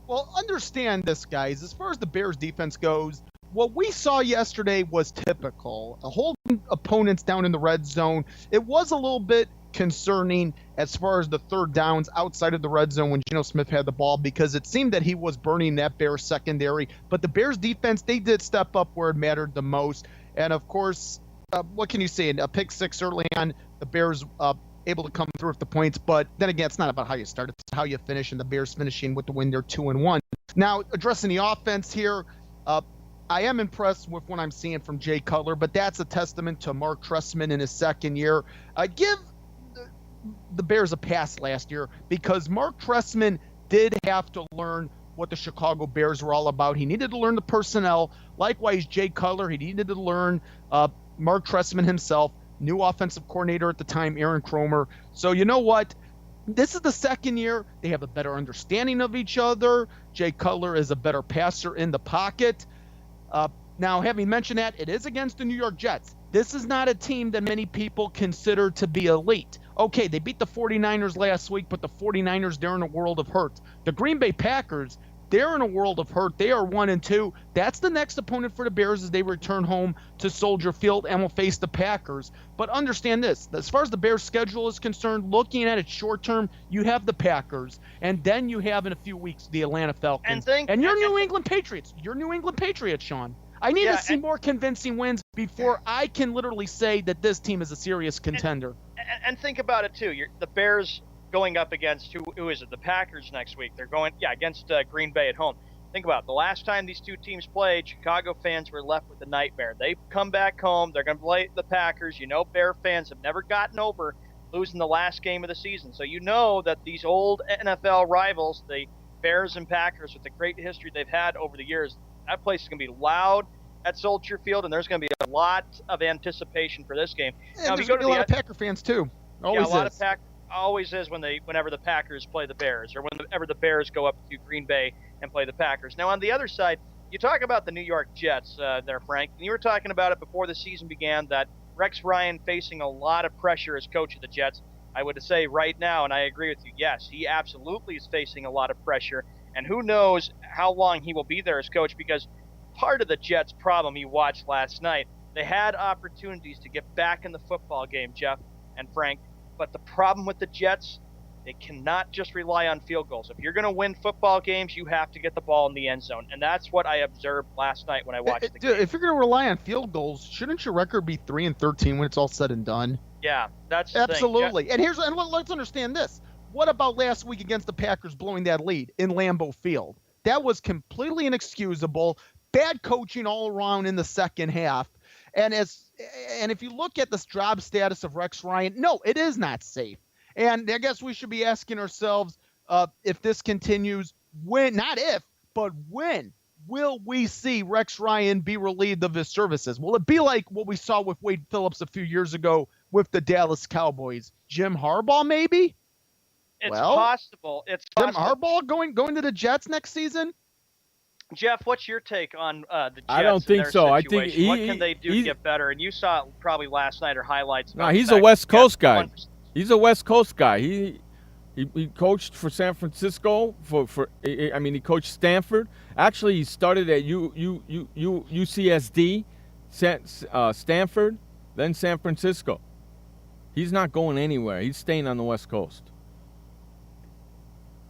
Well, understand this, guys. As far as the Bears defense goes, what we saw yesterday was typical. Holding opponents down in the red zone. It was a little bit concerning as far as the third downs outside of the red zone when Geno Smith had the ball, because it seemed that he was burning that Bears secondary. But the Bears defense, they did step up where it mattered the most. And of course, what can you say? A pick six early on, the Bears able to come through with the points. But then again, it's not about how you start, it's how you finish, and the Bears finishing with the win. They're 2-1. Now, addressing the offense here, I am impressed with what I'm seeing from Jay Cutler, but that's a testament to Mark Trestman in his second year. Give the Bears a pass last year, because Mark Trestman did have to learn what the Chicago Bears were all about. He needed to learn the personnel. Likewise, Jay Cutler, he needed to learn Mark Trestman himself, new offensive coordinator at the time, Aaron Kromer. So you know what? This is the second year. They have a better understanding of each other. Jay Cutler is a better passer in the pocket. Now, having mentioned that, it is against the New York Jets. This is not a team that many people consider to be elite. Okay, they beat the 49ers last week, but the 49ers, they're in a world of hurt. The Green Bay Packers, They're in a world of hurt. They are 1-2. That's the next opponent for the Bears as they return home to Soldier Field and will face the Packers. But understand this, as far as the Bears' schedule is concerned, looking at it short term, you have the Packers, and then you have in a few weeks the Atlanta Falcons. And your New England Patriots. Your New England Patriots, Sean. I need to see more convincing wins before I can literally say that this team is a serious contender. And think about it, too. The Bears going up against, who is it, the Packers next week. They're going, against Green Bay at home. Think about it. The last time these two teams played, Chicago fans were left with a nightmare. They come back home. They're going to play the Packers. You know, Bear fans have never gotten over losing the last game of the season. So you know that these old NFL rivals, the Bears and Packers, with the great history they've had over the years, that place is going to be loud at Soldier Field, and there's going to be a lot of anticipation for this game. And now, there's going to be a lot of Packer fans, too. Always a lot of always is whenever the Packers play the Bears, or whenever the Bears go up to Green Bay and play the Packers. Now, on the other side, you talk about the New York Jets there, Frank, and you were talking about it before the season began, that Rex Ryan facing a lot of pressure as coach of the Jets. I would say right now, and I agree with you, yes, he absolutely is facing a lot of pressure, and who knows how long he will be there as coach, because part of the Jets' problem you watched last night, they had opportunities to get back in the football game, Jeff and Frank. But the problem with the Jets, they cannot just rely on field goals. If you're going to win football games, you have to get the ball in the end zone. And that's what I observed last night when I watched the game. If you're going to rely on field goals, shouldn't your record be 3-13 when it's all said and done? Yeah, that's the absolutely. thing. And let's understand this. What about last week against the Packers blowing that lead in Lambeau Field? That was completely inexcusable. Bad coaching all around in the second half. And if you look at this job status of Rex Ryan, no, it is not safe. And I guess we should be asking ourselves if this continues, not if, but when will we see Rex Ryan be relieved of his services? Will it be like what we saw with Wade Phillips a few years ago with the Dallas Cowboys? Jim Harbaugh, maybe? It's possible. Jim Harbaugh going to the Jets next season? Jeff, what's your take on the Jets? I don't think so. I think what can they do to get better? And you saw it probably last night or highlights. No, he's a West Coast guy. He's a West Coast guy. He coached for San Francisco. He coached Stanford. Actually, he started at UCSD, Stanford, then San Francisco. He's not going anywhere. He's staying on the West Coast.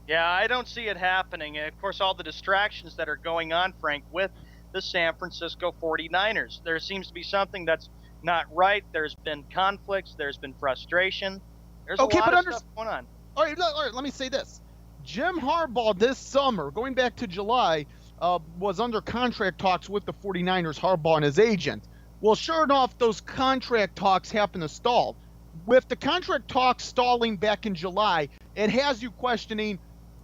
Yeah, I don't see it happening. And of course, all the distractions that are going on, Frank, with the San Francisco 49ers. There seems to be something that's not right. There's been conflicts. There's been frustration. There's a lot of stuff going on. All right, let me say this. Jim Harbaugh this summer, going back to July, was under contract talks with the 49ers, Harbaugh and his agent. Well, sure enough, those contract talks happen to stall. With the contract talks stalling back in July, it has you questioning,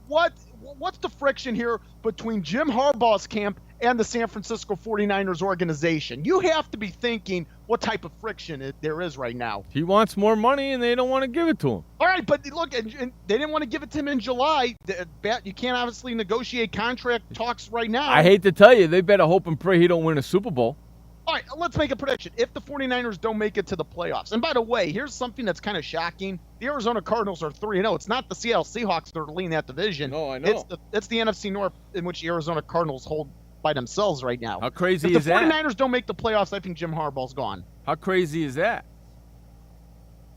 what's the friction here between Jim Harbaugh's camp and the San Francisco 49ers organization? You have to be thinking what type of friction there is right now. He wants more money, and they don't want to give it to him. All right, but look, and they didn't want to give it to him in July. You can't obviously negotiate contract talks right now. I hate to tell you, they better hope and pray he don't win a Super Bowl. All right, let's make a prediction. If the 49ers don't make it to the playoffs, and by the way, here's something that's kind of shocking. The Arizona Cardinals are 3-0. It's not the Seattle Seahawks that are leading that division. No, I know. It's the NFC North, in which the Arizona Cardinals hold by themselves right now. How crazy is that? If the 49ers don't make the playoffs, I think Jim Harbaugh's gone. How crazy is that?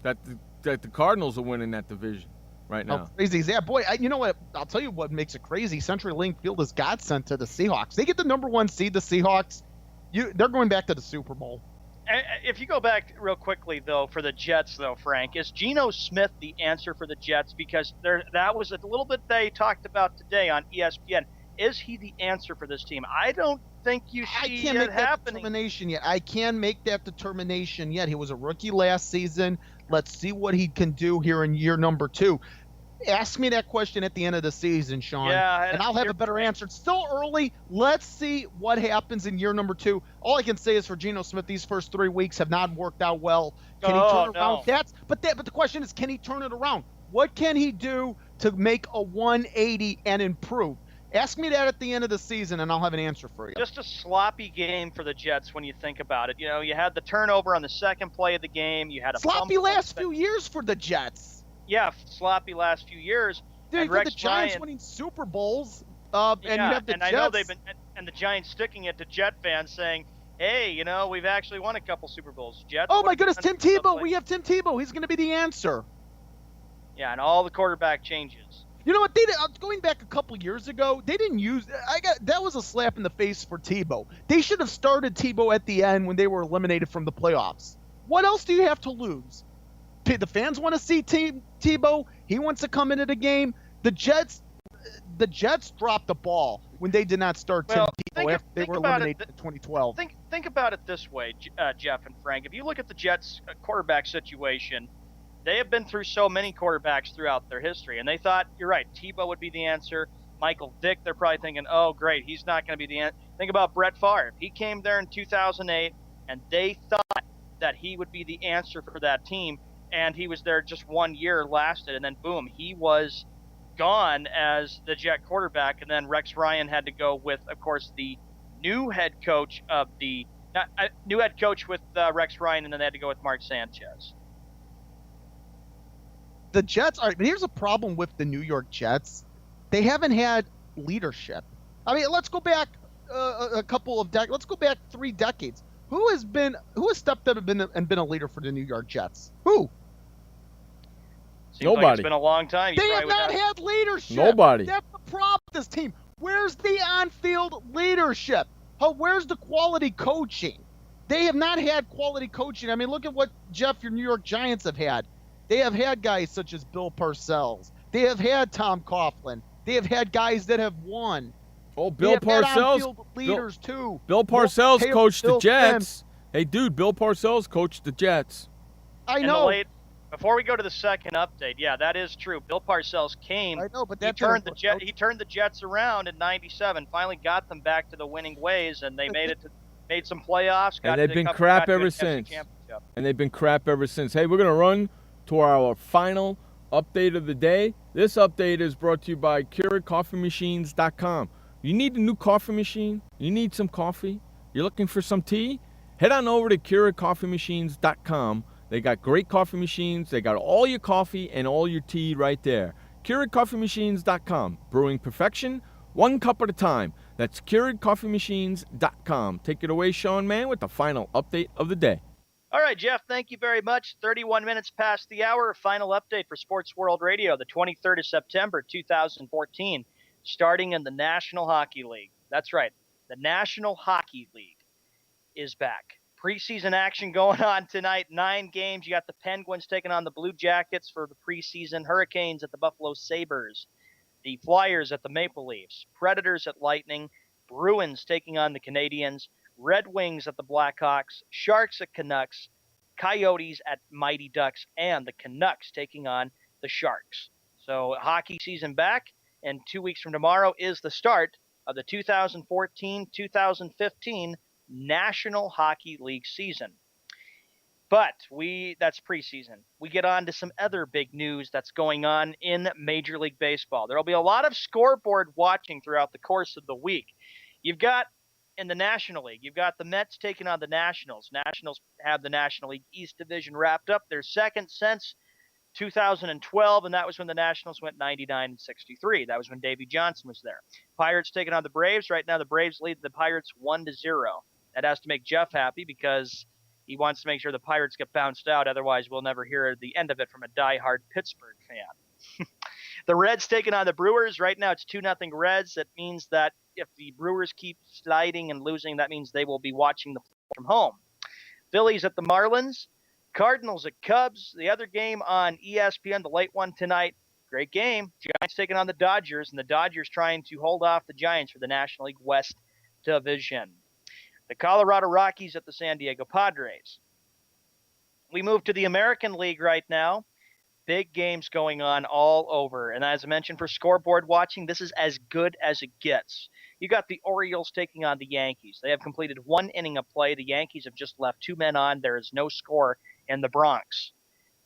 That the Cardinals are winning that division right now. How crazy is that? Boy, you know what? I'll tell you what makes it crazy. CenturyLink Field is godsend to the Seahawks. They get the number 1 seed, the Seahawks. They're going back to the Super Bowl. If you go back real quickly, though, for the Jets, though, Frank, is Geno Smith the answer for the Jets? Because that was a little bit they talked about today on ESPN. Is he the answer for this team? I don't think you see it happening. I can't make that determination yet. He was a rookie last season. Let's see what he can do here in year number 2. Ask me that question at the end of the season, Sean, and I'll have a better answer. It's still early. Let's see what happens in year number 2. All I can say is for Geno Smith, these first 3 weeks have not worked out well. Can he turn it around? But the question is, can he turn it around? What can he do to make a 180 and improve? Ask me that at the end of the season, and I'll have an answer for you. Just a sloppy game for the Jets when you think about it. You know, you had the turnover on the second play of the game. You had a sloppy last few years for the Jets. Yeah, sloppy last few years. Dude, the Giants winning Super Bowls And you have the and Jets. I know they've been, and the Giants sticking it to Jet fans, saying, "Hey, we've actually won a couple Super Bowls." Jets. Oh what my have you goodness, done Tim for the Tebow. We have Tim Tebow. He's going to be the answer. Yeah, and all the quarterback changes. You know what? They did, going back a couple years ago, they didn't use. That was a slap in the face for Tebow. They should have started Tebow at the end when they were eliminated from the playoffs. What else do you have to lose? The fans want to see Tebow. He wants to come into the game. The Jets dropped the ball when they did not start Tim Tebow after they were eliminated in 2012. Think about it this way, Jeff and Frank. If you look at the Jets' quarterback situation, they have been through so many quarterbacks throughout their history, and they thought, you're right, Tebow would be the answer. Michael Vick, they're probably thinking, oh, great, he's not going to be the answer. Think about Brett Favre. He came there in 2008, and they thought that he would be the answer for that team, and he was there just 1 year, lasted, and then boom, he was gone as the Jet quarterback, and then Rex Ryan had to go with, of course, the new head coach of the new head coach with Rex Ryan, and then they had to go with Mark Sanchez. The Jets are. But here's a problem with the New York Jets. They haven't had leadership. I mean, let's go back a couple of decades. Let's go back 3 decades. Who has stepped up and been a leader for the New York Jets? Who? Seems Nobody. Like it's been a long time. They have not had leadership. Nobody. That's the problem with this team. Where's the on-field leadership? Where's the quality coaching? They have not had quality coaching. I mean, look at what, Jeff, your New York Giants have had. They have had guys such as Bill Parcells. They have had Tom Coughlin. They have had guys that have won. Oh, Bill Parcells. Leaders too. Bill Parcells coached the Bill Jets. Hey, dude, Bill Parcells coached the Jets. I know. Before we go to the second update, yeah, that is true. Bill Parcells came. I know, but he turned the Jets around in '97. Finally got them back to the winning ways, and they made some playoffs. And they've been crap ever since. Hey, we're gonna run to our final update of the day. This update is brought to you by Keurig-CoffeeMachines.com. You need a new coffee machine? You need some coffee? You're looking for some tea? Head on over to Keurig-CoffeeMachines.com. They got great coffee machines. They got all your coffee and all your tea right there. Keurig-CoffeeMachines.com. Brewing perfection, 1 cup at a time. That's Keurig-CoffeeMachines.com. Take it away, Sean Mann, with the final update of the day. All right, Jeff, thank you very much. 31 minutes past the hour. Final update for Sports World Radio, the 23rd of September, 2014, starting in the National Hockey League. That's right, the National Hockey League is back. Preseason action going on tonight, 9 games. You got the Penguins taking on the Blue Jackets for the preseason, Hurricanes at the Buffalo Sabres, the Flyers at the Maple Leafs, Predators at Lightning, Bruins taking on the Canadiens, Red Wings at the Blackhawks, Sharks at Canucks, Coyotes at Mighty Ducks, and the Canucks taking on the Sharks. So hockey season back, and 2 weeks from tomorrow is the start of the 2014-2015 National Hockey League season. But that's preseason. We get on to some other big news that's going on in Major League Baseball. There will be a lot of scoreboard watching throughout the course of the week. You've got in the National League, you've got the Mets taking on the Nationals. Nationals have the National League East Division wrapped up. Their second since 2012, and that was when the Nationals went 99-63. That was when Davey Johnson was there. Pirates taking on the Braves. Right now, the Braves lead the Pirates 1-0. That has to make Jeff happy because he wants to make sure the Pirates get bounced out. Otherwise, we'll never hear the end of it from a diehard Pittsburgh fan. The Reds taking on the Brewers. Right now, it's 2-0 Reds. That means that if the Brewers keep sliding and losing, that means they will be watching the from home. Phillies at the Marlins. Cardinals at Cubs. The other game on ESPN, the late one tonight. Great game. Giants taking on the Dodgers, and the Dodgers trying to hold off the Giants for the National League West Division. The Colorado Rockies at the San Diego Padres. We move to the American League right now. Big games going on all over. And as I mentioned, for scoreboard watching, this is as good as it gets. You got the Orioles taking on the Yankees. They have completed 1 inning of play. The Yankees have just left 2 men on. There is no score in the Bronx.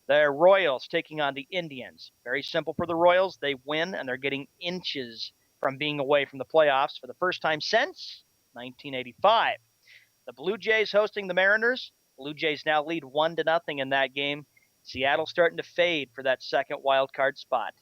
The Royals taking on the Indians. Very simple for the Royals. They win, and they're getting inches from being away from the playoffs for the first time since 1985. The Blue Jays hosting the Mariners. Blue Jays now lead 1-0 in that game. Seattle starting to fade for that second wild card spot.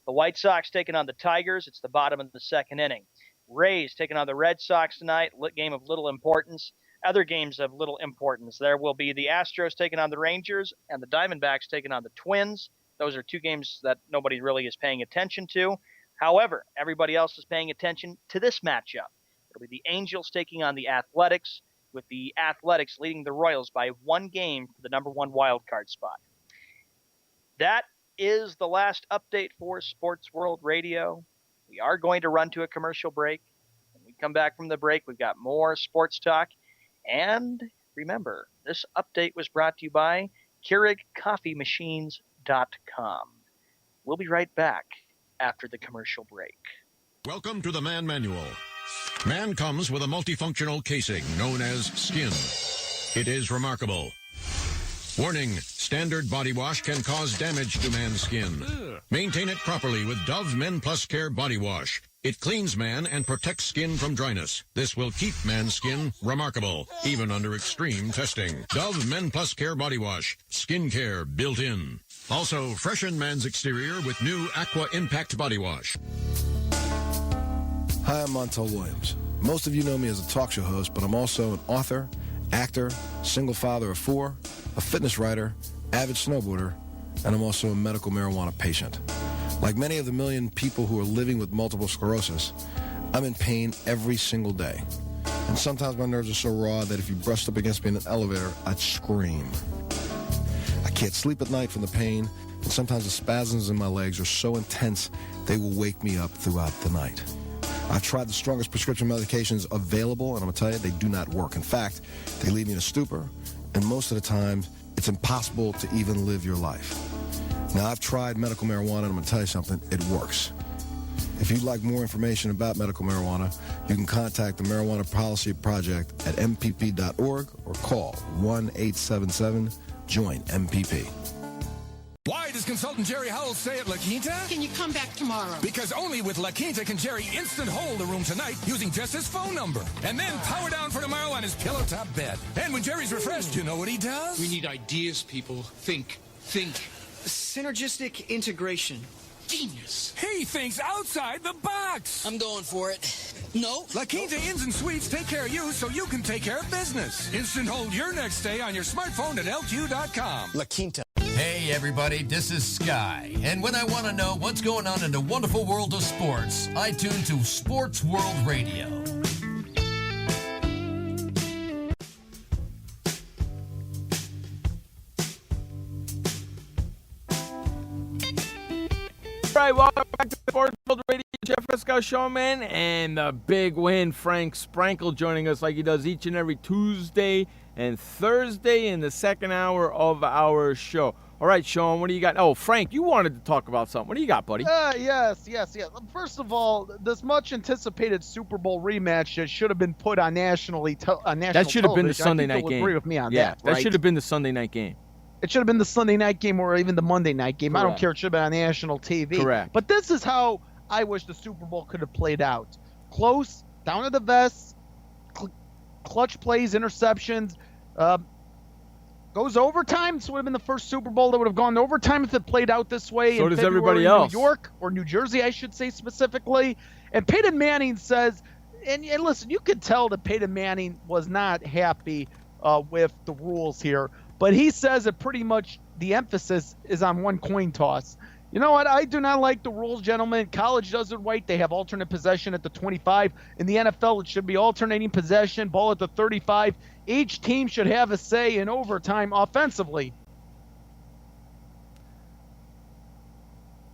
The White Sox taking on the Tigers. It's the bottom of the second inning. Rays taking on the Red Sox tonight. Game of little importance. Other games of little importance. There will be the Astros taking on the Rangers and the Diamondbacks taking on the Twins. Those are two games that nobody really is paying attention to. However, everybody else is paying attention to this matchup. It'll be the Angels taking on the Athletics, with the Athletics leading the Royals by 1 game for the number 1 wild card spot. That is the last update for Sports World Radio. We are going to run to a commercial break. When we come back from the break, we've got more sports talk. And remember, this update was brought to you by Keurig.coffeemachines.com. We'll be right back after the commercial break. Welcome to the Man Manual. Man comes with a multifunctional casing known as skin. It is remarkable. Warning, standard body wash can cause damage to man's skin. Maintain it properly with Dove Men Plus Care Body Wash. It cleans man and protects skin from dryness. This will keep man's skin remarkable, even under extreme testing. Dove Men Plus Care Body Wash. Skin care built in. Also, freshen man's exterior with new Aqua Impact Body Wash. Hi, I'm Montel Williams. Most of you know me as a talk show host, but I'm also an author, actor, single father of 4, a fitness writer, avid snowboarder, and I'm also a medical marijuana patient. Like many of the million people who are living with multiple sclerosis, I'm in pain every single day. And sometimes my nerves are so raw that if you brushed up against me in an elevator, I'd scream. I can't sleep at night from the pain, and sometimes the spasms in my legs are so intense they will wake me up throughout the night. I've tried the strongest prescription medications available, and I'm going to tell you, they do not work. In fact, they leave me in a stupor, and most of the time, it's impossible to even live your life. Now, I've tried medical marijuana, and I'm going to tell you something, it works. If you'd like more information about medical marijuana, you can contact the Marijuana Policy Project at mpp.org or call 1-877-JOIN-MPP. Why does consultant Jerry Howell stay at La Quinta? Can you come back tomorrow? Because only with La Quinta can Jerry instant hold the room tonight using just his phone number. And then power down for tomorrow on his pillow top bed. And when Jerry's refreshed, you know what he does? We need ideas, people. Think. Synergistic integration. Genius. He thinks outside the box. I'm going for it. No. La Quinta Inns and Suites take care of you so you can take care of business. Instant hold your next stay on your smartphone at LQ.com. La Quinta. Hey everybody, this is Sky. And when I want to know what's going on in the wonderful world of sports, I tune to Sports World Radio. All right, welcome back to Sports World Radio. Jeff Escow Showman and the big win, Frank Sprankle, joining us like he does each and every Tuesday and Thursday in the second hour of our show. All right, Sean, what do you got? Oh, Frank, you wanted to talk about something. What do you got, buddy? Yes. First of all, this much-anticipated Super Bowl rematch that should have been put on national television. That should have been the Sunday night game. Agree with me on that, right? That should have been the Sunday night game. It should have been the Sunday night game or even the Monday night game. Correct. I don't care. It should have been on national TV. Correct. But this is how I wish the Super Bowl could have played out. Close, down to the vest, clutch plays, interceptions. Goes overtime. This would have been the first Super Bowl that would have gone to overtime if it played out this way. So in does February everybody in else. New York or New Jersey, I should say specifically. And Peyton Manning says, and listen, you could tell that Peyton Manning was not happy with the rules here. But he says that pretty much the emphasis is on one coin toss. You know what? I do not like the rules, gentlemen. College does it right. They have alternate possession at the 25. In the NFL, it should be alternating possession, ball at the 35. Each team should have a say in overtime offensively.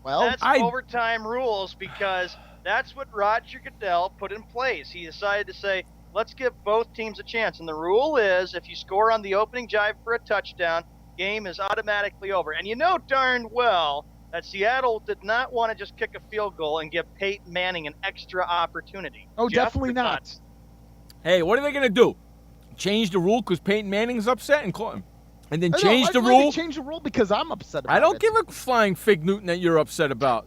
Well, that's overtime rules because that's what Roger Goodell put in place. He decided to say, let's give both teams a chance. And the rule is if you score on the opening drive for a touchdown, game is automatically over. And you know darn well that Seattle did not want to just kick a field goal and give Peyton Manning an extra opportunity. Oh, Jeff, definitely your not. thoughts? Hey, what are they going to do? Change the rule because Peyton Manning's upset and call him? And then change the rule? Change the rule because I'm upset about it. I don't give a flying fig Newton that you're upset about.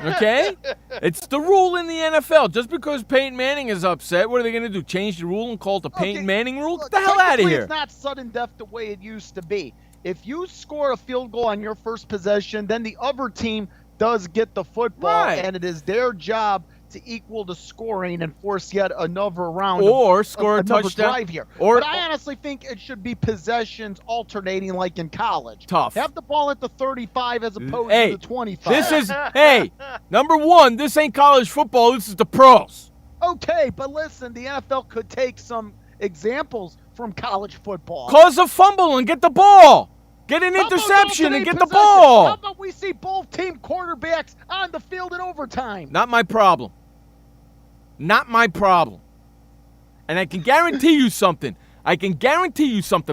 Okay? It's the rule in the NFL. Just because Peyton Manning is upset, what are they going to do? Change the rule and call it the Peyton Manning rule? Get the hell out of here. It's not sudden death the way it used to be. If you score a field goal on your first possession, then the other team does get the football, Right. and it is their job to equal the scoring and force yet another round Or score a another touchdown. drive here. Or- but I honestly think it should be possessions alternating like in college. Tough. Have the ball at the 35 as opposed Hey, to the 25. this is, hey, number one, this ain't college football. This is the pros. Okay, but listen, the NFL could take some examples from college football. Cause a fumble and get the ball. Get an interception and get the ball. How about we see both team quarterbacks on the field in overtime? Not my problem. Not my problem. And I can guarantee you something.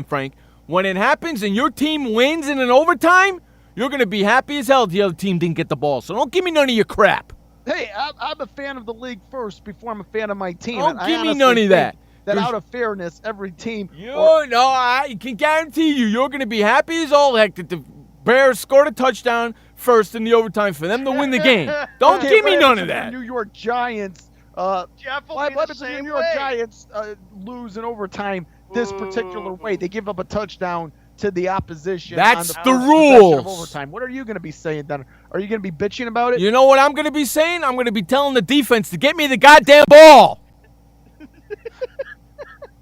Frank. When it happens and your team wins in an overtime, you're going to be happy as hell the other team didn't get the ball. So don't give me none of your crap. Hey, I'm a fan of the league first before I'm a fan of my team. Don't And give I me honestly none of think that. That out of fairness, every team. I can guarantee you're going to be happy as all heck that the Bears scored a touchdown first in the overtime for them to win the game. Don't give me none of that. New York Giants. Jeff will What be the happens if the same New York way. Giants lose in overtime this particular way? They give up a touchdown to the opposition. That's on the first possession rules. of overtime. What are you going to be saying then? Are you going to be bitching about it? You know what I'm going to be saying? I'm going to be telling the defense to get me the goddamn ball.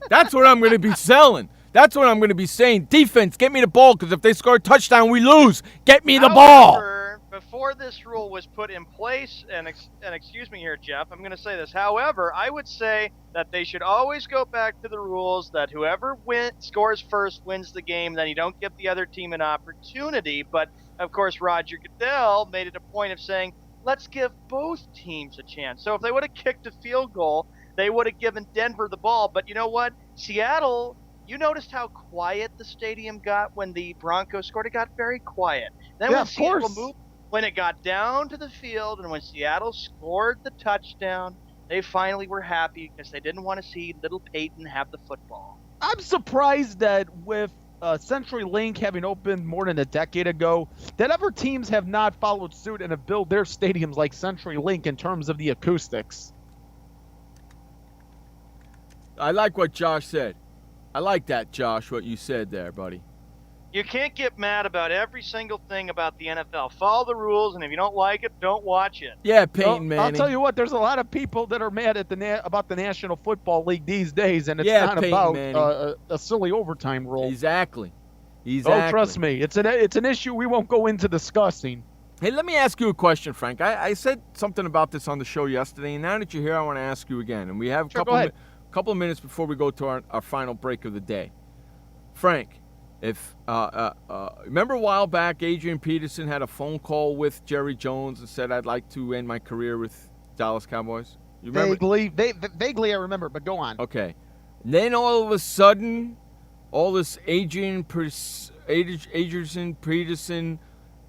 That's what I'm going to be selling. That's what I'm going to be saying. Defense, get me the ball, because if they score a touchdown, we lose. Get me the ball. However, before this rule was put in place, and excuse me here, Jeff, I'm going to say this. However, I would say that they should always go back to the rules that whoever scores first wins the game, then you don't give the other team an opportunity. But, of course, Roger Goodell made it a point of saying, let's give both teams a chance. So if they would have kicked a field goal, they would have given Denver the ball. But you know what? Seattle, you noticed how quiet the stadium got when the Broncos scored? It got very quiet. Then Yeah, when of Seattle course. moved, when it got down to the field and when Seattle scored the touchdown, they finally were happy because they didn't want to see little Peyton have the football. I'm surprised that with CenturyLink having opened more than a decade ago, that other teams have not followed suit and have built their stadiums like CenturyLink in terms of the acoustics. I like what Josh said. I like that, Josh, what you said there, buddy. You can't get mad about every single thing about the NFL. Follow the rules, and if you don't like it, don't watch it. Yeah, Peyton Manning. I'll tell you what, there's a lot of people that are mad at about the National Football League these days, and it's Yeah, not Peyton about Manning. a silly overtime rule. Exactly. Oh, trust me, it's an issue we won't go into discussing. Hey, let me ask you a question, Frank. I said something about this on the show yesterday, and now that you're here, I want to ask you again. And we have Sure, go ahead. couple of minutes before we go to our final break of the day. Frank, if remember a while back, Adrian Peterson had a phone call with Jerry Jones and said, I'd like to end my career with Dallas Cowboys? You remember? Vaguely I remember, but go on. Okay. And then all of a sudden, all this Adrian Peterson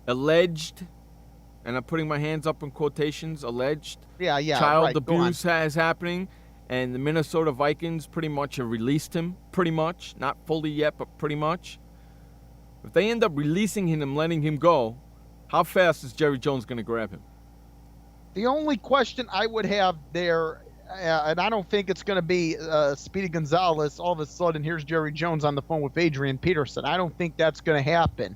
alleged, and I'm putting my hands up in quotations, alleged Yeah, child right, go on. abuse is happening, and the Minnesota Vikings pretty much have released him, pretty much. Not fully yet, but pretty much. If they end up releasing him and letting him go, how fast is Jerry Jones going to grab him? The only question I would have there, and I don't think it's going to be Speedy Gonzalez, all of a sudden here's Jerry Jones on the phone with Adrian Peterson. I don't think that's going to happen.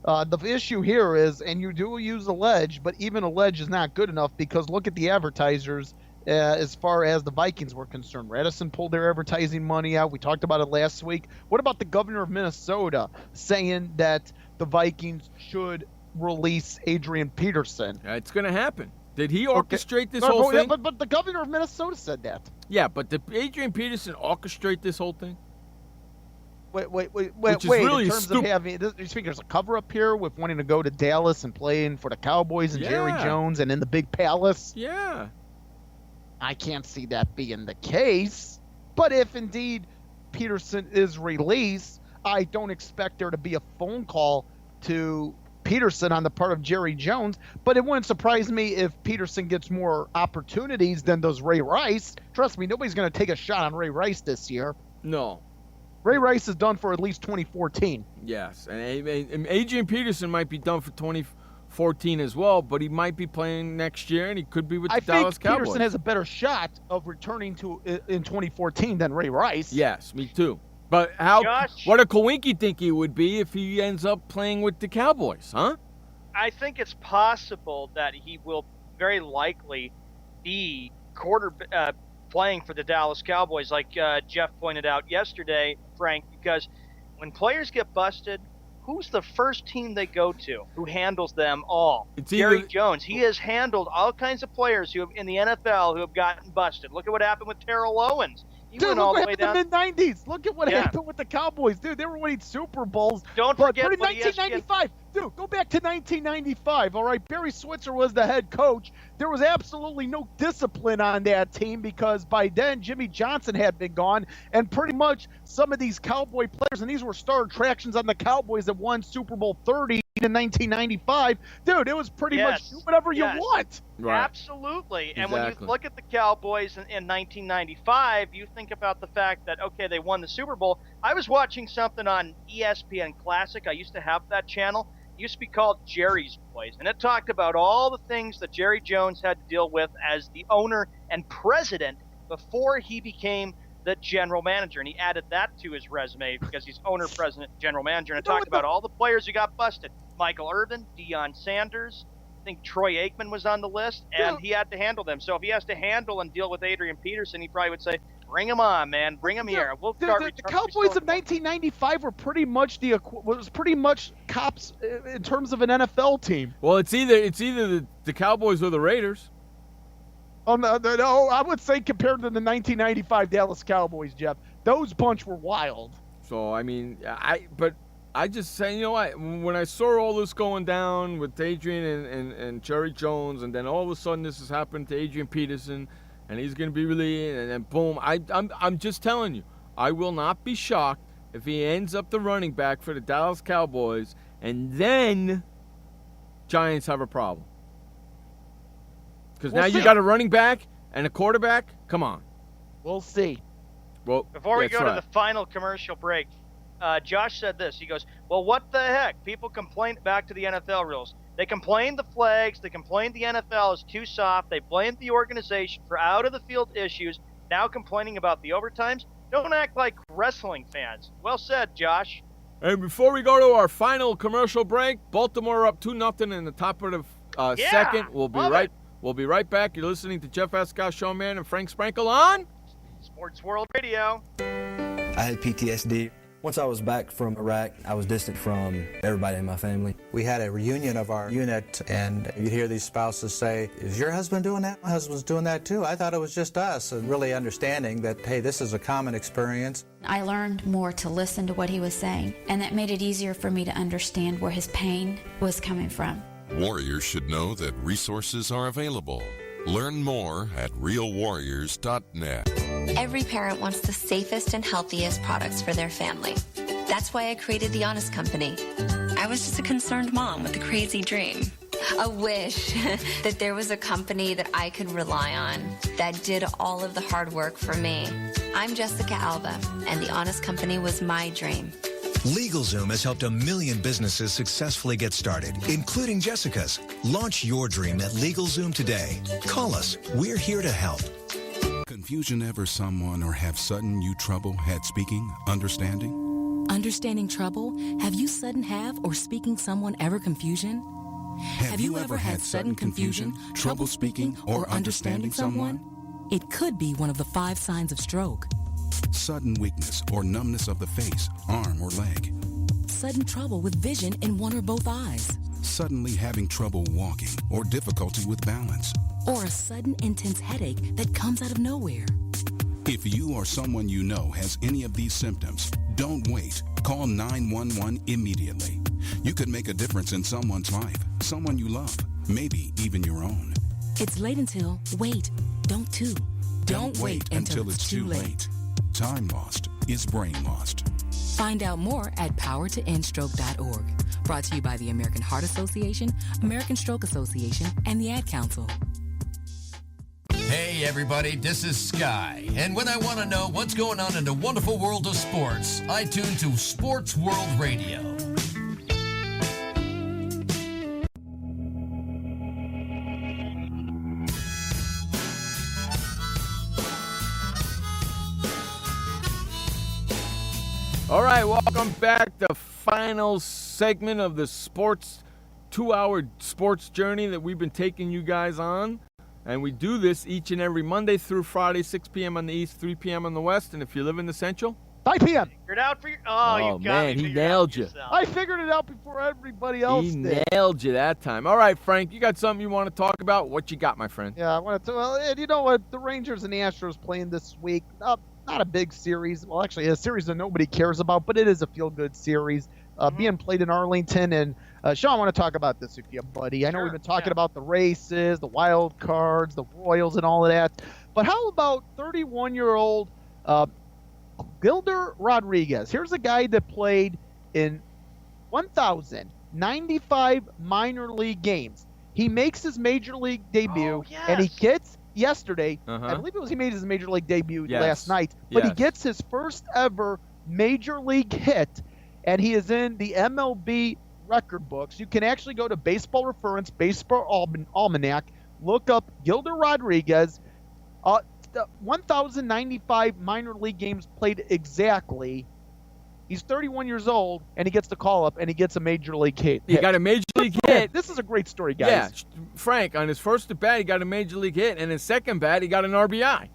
The issue here is, and you do use allege, but even allege is not good enough because look at the advertisers as far as the Vikings were concerned. Radisson pulled their advertising money out. We talked about it last week. What about the governor of Minnesota saying that the Vikings should release Adrian Peterson? It's going to happen. Did he orchestrate this whole thing? But the governor of Minnesota said that. Yeah, but did Adrian Peterson orchestrate this whole thing? Wait. Which is really in terms of having, you think there's a cover up here with wanting to go to Dallas and playing for the Cowboys and Jerry Yeah. Jones and in the big palace? Yeah. I can't see that being the case. But if indeed Peterson is released, I don't expect there to be a phone call to Peterson on the part of Jerry Jones. But it wouldn't surprise me if Peterson gets more opportunities than does Ray Rice. Trust me, nobody's going to take a shot on Ray Rice this year. No. Ray Rice is done for at least 2014. Yes, and Adrian Peterson might be done for 2014 as well, but he might be playing next year, and he could be with the Dallas think Cowboys. Peterson has a better shot of returning in 2014 than Ray Rice. Yes, me too. But what a coinky think he would be if he ends up playing with the Cowboys, huh? I think it's possible that he will very likely be playing for the Dallas Cowboys, like Jeff pointed out yesterday, Frank, because when players get busted, who's the first team they go to? Who handles them all? Jerry Jones. He has handled all kinds of players who have, in the NFL who have gotten busted. Look at what happened with Terrell Owens. Dude, look what happened in the mid-'90s. Look at what happened with the Cowboys. Dude, they were winning Super Bowls. Don't forget but in 1995, dude, go back to 1995, all right? Barry Switzer was the head coach. There was absolutely no discipline on that team because by then Jimmy Johnson had been gone, and pretty much some of these Cowboy players, and these were star attractions on the Cowboys that won Super Bowl 30 in 1995. Dude, it was pretty much do whatever you want. Right. Absolutely. And when you look at the Cowboys in 1995, you think about the fact that, okay, they won the Super Bowl. I was watching something on ESPN Classic. I used to have that channel. It used to be called Jerry's Boys. And it talked about all the things that Jerry Jones had to deal with as the owner and president before he became the general manager. And he added that to his resume because he's owner, president, general manager. And it talked about all the players who got busted. Michael Irvin, Deion Sanders, I think Troy Aikman was on the list, and he had to handle them. So if he has to handle and deal with Adrian Peterson, he probably would say, bring him on, man. Bring him here. We'll start the Cowboys of 1995 were pretty much cops in terms of an NFL team. Well, it's either the Cowboys or the Raiders. Oh, no, I would say compared to the 1995 Dallas Cowboys, Jeff, those bunch were wild. So, I mean, I just say, you know what, when I saw all this going down with Adrian and Jerry Jones, and then all of a sudden this has happened to Adrian Peterson, and he's going to be released, and then boom, I'm just telling you, I will not be shocked if he ends up the running back for the Dallas Cowboys, and then Giants have a problem. Because now you got a running back and a quarterback. Come on. We'll see. Well, before we go to the final commercial break, Josh said this. He goes, well, what the heck? People complain back to the NFL rules. They complained the flags. They complained the NFL is too soft. They blamed the organization for out-of-the-field issues. Now complaining about the overtimes. Don't act like wrestling fans. Well said, Josh. And before we go to our final commercial break, Baltimore up 2-0 in the top of the second. We'll be right back. You're listening to Jeff Escott, Showman, and Frank Sprankle on Sports World Radio. I had PTSD. Once I was back from Iraq, I was distant from everybody in my family. We had a reunion of our unit, and you'd hear these spouses say, is your husband doing that? My husband's doing that too. I thought it was just us. And really understanding that, hey, this is a common experience. I learned more to listen to what he was saying, and that made it easier for me to understand where his pain was coming from. Warriors should know that resources are available. Learn more at realwarriors.net. Every parent wants the safest and healthiest products for their family. That's why I created The Honest Company. I was just a concerned mom with a crazy dream. A wish that there was a company that I could rely on that did all of the hard work for me. I'm Jessica Alba, and The Honest Company was my dream. LegalZoom has helped 1 million businesses successfully get started, including Jessica's. Launch your dream at LegalZoom today. Call us. We're here to help. Confusion ever someone or have sudden you trouble had speaking, understanding? Understanding trouble? Have you sudden have or speaking someone ever confusion? Have you ever had sudden confusion, trouble speaking, or understanding someone? It could be one of the 5 signs of stroke. Sudden weakness or numbness of the face, arm, or leg. Sudden trouble with vision in one or both eyes. Suddenly having trouble walking or difficulty with balance. Or a sudden intense headache that comes out of nowhere. If you or someone you know has any of these symptoms, don't wait. Call 911 immediately. You could make a difference in someone's life, someone you love, maybe even your own. It's late until, wait, don't too. Don't wait until it's too late. Time lost is brain lost. Find out more at powertoendstroke.org. Brought to you by the American Heart Association, American Stroke Association, and the Ad Council. Hey everybody, this is Sky. And when I want to know what's going on in the wonderful world of sports, I tune to Sports World Radio. All right, welcome back. The final segment of the Sports 2-hour sports journey that we've been taking you guys on. And we do this each and every Monday through Friday, 6 p.m. on the East, 3 p.m. on the West. And if you live in the Central, 5 p.m. Figured out for your. Oh, you got man, me he figured nailed out you. yourself. I figured it out before everybody else he did. nailed you that time. All right, Frank, you got something you want to talk about? What you got, my friend? Yeah, I wanted to. Well, and you know what? The Rangers and the Astros playing this week. Not a big series. Well, actually, a series that nobody cares about, but it is a feel-good series being played in Arlington. And Sean, I want to talk about this with you, buddy. I know we've been talking about the races, the wild cards, the Royals, and all of that. But how about 31-year-old Gilder Rodriguez? Here's a guy that played in 1,095 minor league games. He makes his major league debut, and he gets yesterday. I believe he made his major league debut last night, but he gets his first ever major league hit, and he is in the MLB record books. You can actually go to Baseball Reference, Baseball Almanac, look up Gilder Rodriguez. 1,095 minor league games played exactly. He's 31 years old, and he gets the call up, and he gets a major league hit. He got a major league hit. This is a great story, guys. Yeah, Frank, on his first at bat, he got a major league hit, and his second bat, he got an RBI.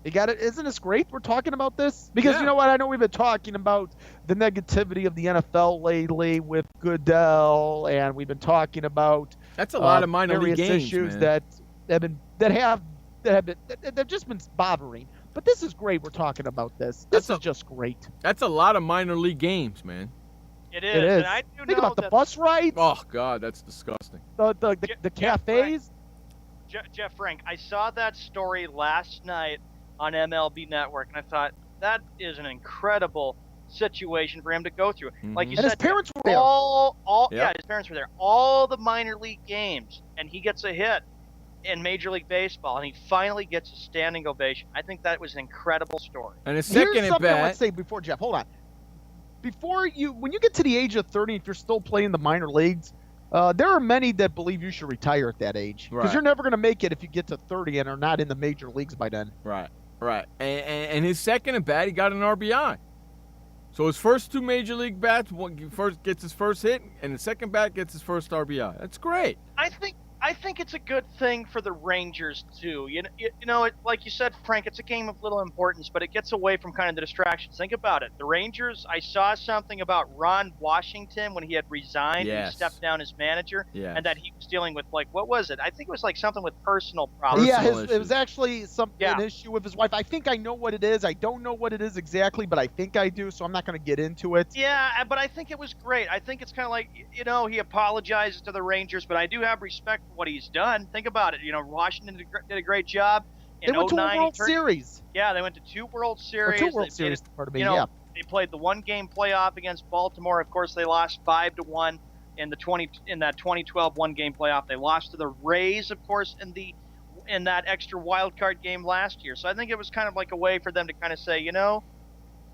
You got it. Isn't this great? We're talking about this because you know what? I know we've been talking about the negativity of the NFL lately with Goodell, and we've been talking about that's a lot of minor league games, issues man. that have just been bothering. But this is great. We're talking about this. This is just great. That's a lot of minor league games, man. It is. And I do think know about the bus rides. Oh God, that's disgusting. The cafes. Jeff Frank, I saw that story last night on MLB Network, and I thought that is an incredible situation for him to go through. Like you And said, his parents were there. Yeah, his parents were there. All the minor league games, and he gets a hit in Major League Baseball, and he finally gets a standing ovation. I think that was an incredible story. And his second Here's at something I want bat. to say before Jeff. Hold on. When you get to the age of 30, if you're still playing the minor leagues, there are many that believe you should retire at that age because Right. you're never going to make it if you get to 30 and are not in the major leagues by then. Right. And his second at bat, he got an RBI. So his first two major league bats, first gets his first hit, and the second bat gets his first RBI. That's great. I think it's a good thing for the Rangers too. You know, like you said, Frank, it's a game of little importance, but it gets away from kind of the distractions. Think about it. The Rangers. I saw something about Ron Washington when he had resigned. Yes. He stepped down as manager, Yes. and that he was dealing with what was it? I think it was something with personal problems. Yeah, it was actually an issue with his wife. I think I know what it is. I don't know what it is exactly, but I think I do, so I'm not going to get into it. Yeah, but I think it was great. I think it's kind of like, he apologizes to the Rangers, but I do have respect for what he's done. Think about it. Washington did a great job. They went to a World Series. Yeah, they went to two World Series. Or two World Series, pardon me, yeah. They played the one-game playoff against Baltimore. Of course, they lost 5-1 in that 2012 one-game playoff. They lost to the Rays, of course, in that extra wild card game last year. So I think it was kind of like a way for them to kind of say,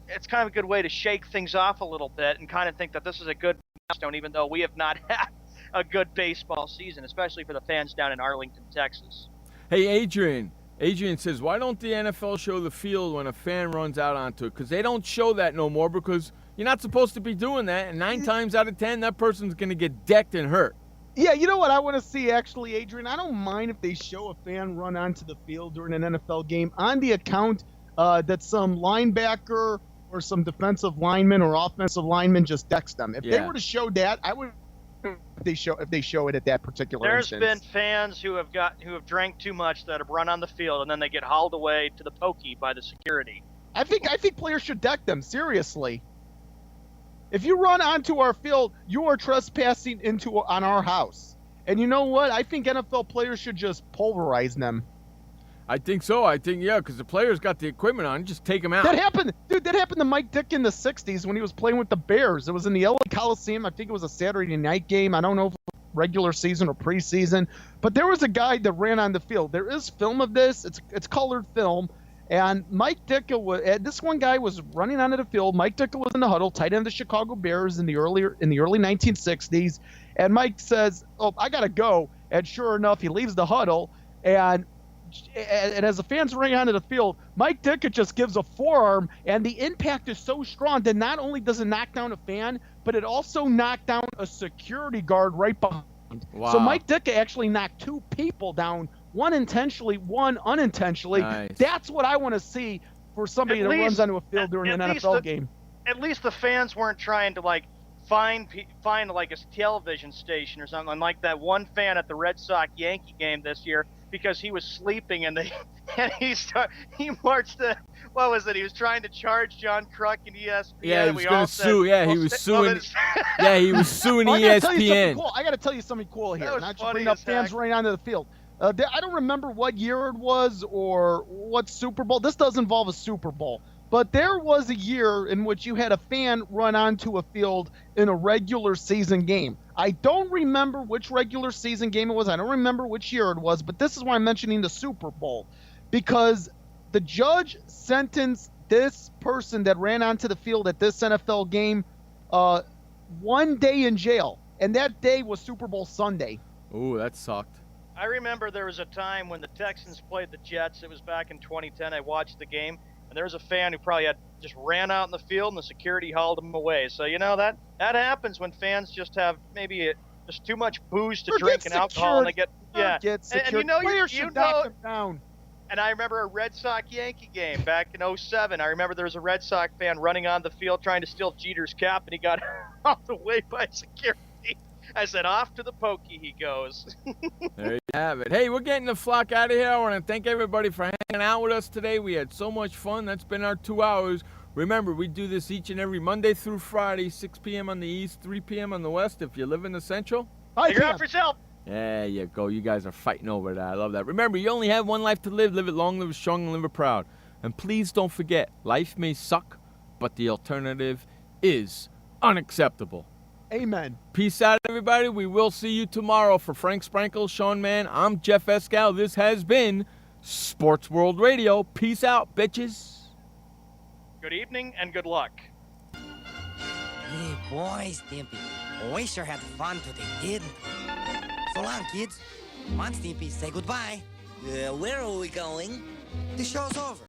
it's kind of a good way to shake things off a little bit and kind of think that this is a good milestone, even though we have not had a good baseball season, especially for the fans down in Arlington, Texas. Hey, Adrian. Adrian says, why don't the NFL show the field when a fan runs out onto it? Because they don't show that no more because you're not supposed to be doing that. And 9 times out of 10, that person's going to get decked and hurt. Yeah, you know what I want to see, actually, Adrian? I don't mind if they show a fan run onto the field during an NFL game on the account that some linebacker or some defensive lineman or offensive lineman just decks them. If they were to show that, I would if they show it at that particular There's instance. been fans who have drank too much that have run on the field and then they get hauled away to the pokey by the security. I think players should deck them, seriously. If you run onto our field, you are trespassing on our house. And you know what? I think NFL players should just pulverize them. I think so. Because the players got the equipment on. Just take them out. That happened to Mike Dick in the 60s when he was playing with the Bears. It was in the LA Coliseum. I think it was a Saturday night game. I don't know if it was regular season or preseason. But there was a guy that ran on the field. There is film of this. It's colored film. And Mike Ditka this one guy was running onto the field. Mike Ditka was in the huddle, tight end of the Chicago Bears in the early 1960s. And Mike says, "Oh, I gotta go." And sure enough, he leaves the huddle. And as the fans run onto the field, Mike Ditka just gives a forearm, and the impact is so strong that not only does it knock down a fan, but it also knocked down a security guard right behind Wow. So Mike Ditka actually knocked 2 people down, one intentionally, one unintentionally. Nice. That's what I want to see for somebody that runs onto a field during an NFL game. At least the fans weren't trying to find like a television station or something, like that one fan at the Red Sox Yankee game this year, because he was sleeping and he marched the, what was it? He was trying to charge John Kruk and ESPN. Yeah, he was going to sue. Yeah, he was suing. Yeah, he was suing ESPN. I got to tell you something cool here. Not to funny bring up as fans heck. right onto the field. I don't remember what year it was or what Super Bowl. This does involve a Super Bowl. But there was a year in which you had a fan run onto a field in a regular season game. I don't remember which regular season game it was. I don't remember which year it was, but this is why I'm mentioning the Super Bowl. Because the judge sentenced this person that ran onto the field at this NFL game 1 day in jail. And that day was Super Bowl Sunday. Ooh, that sucked. I remember there was a time when the Texans played the Jets. It was back in 2010. I watched the game. And there was a fan who probably just ran out in the field, and the security hauled him away. So, that happens when fans just have maybe just too much booze to drink and alcohol, and they get and Players should knock them down. And I remember a Red Sox Yankee game back in 2007. I remember there was a Red Sox fan running on the field trying to steal Jeter's cap, and he got hauled away by security. I said, off to the pokey he goes. There you have it. Hey, we're getting the flock out of here. I want to thank everybody for hanging out with us today. We had so much fun. That's been our 2 hours. Remember, we do this each and every Monday through Friday, 6 p.m. on the East, 3 p.m. on the West. If you live in the Central, figure out for yourself. There you go. You guys are fighting over that. I love that. Remember, you only have one life to live. Live it long, live it strong, and live it proud. And please don't forget, life may suck, but the alternative is unacceptable. Amen. Peace out, everybody. We will see you tomorrow. For Frank Sprankle, Sean Mann, I'm Jeff Escal. This has been Sports World Radio. Peace out, bitches. Good evening and good luck. Hey, boys, Stimpy. We sure had fun today, didn't we? So long, kids. Come on, Stimpy, say goodbye. Where are we going? The show's over.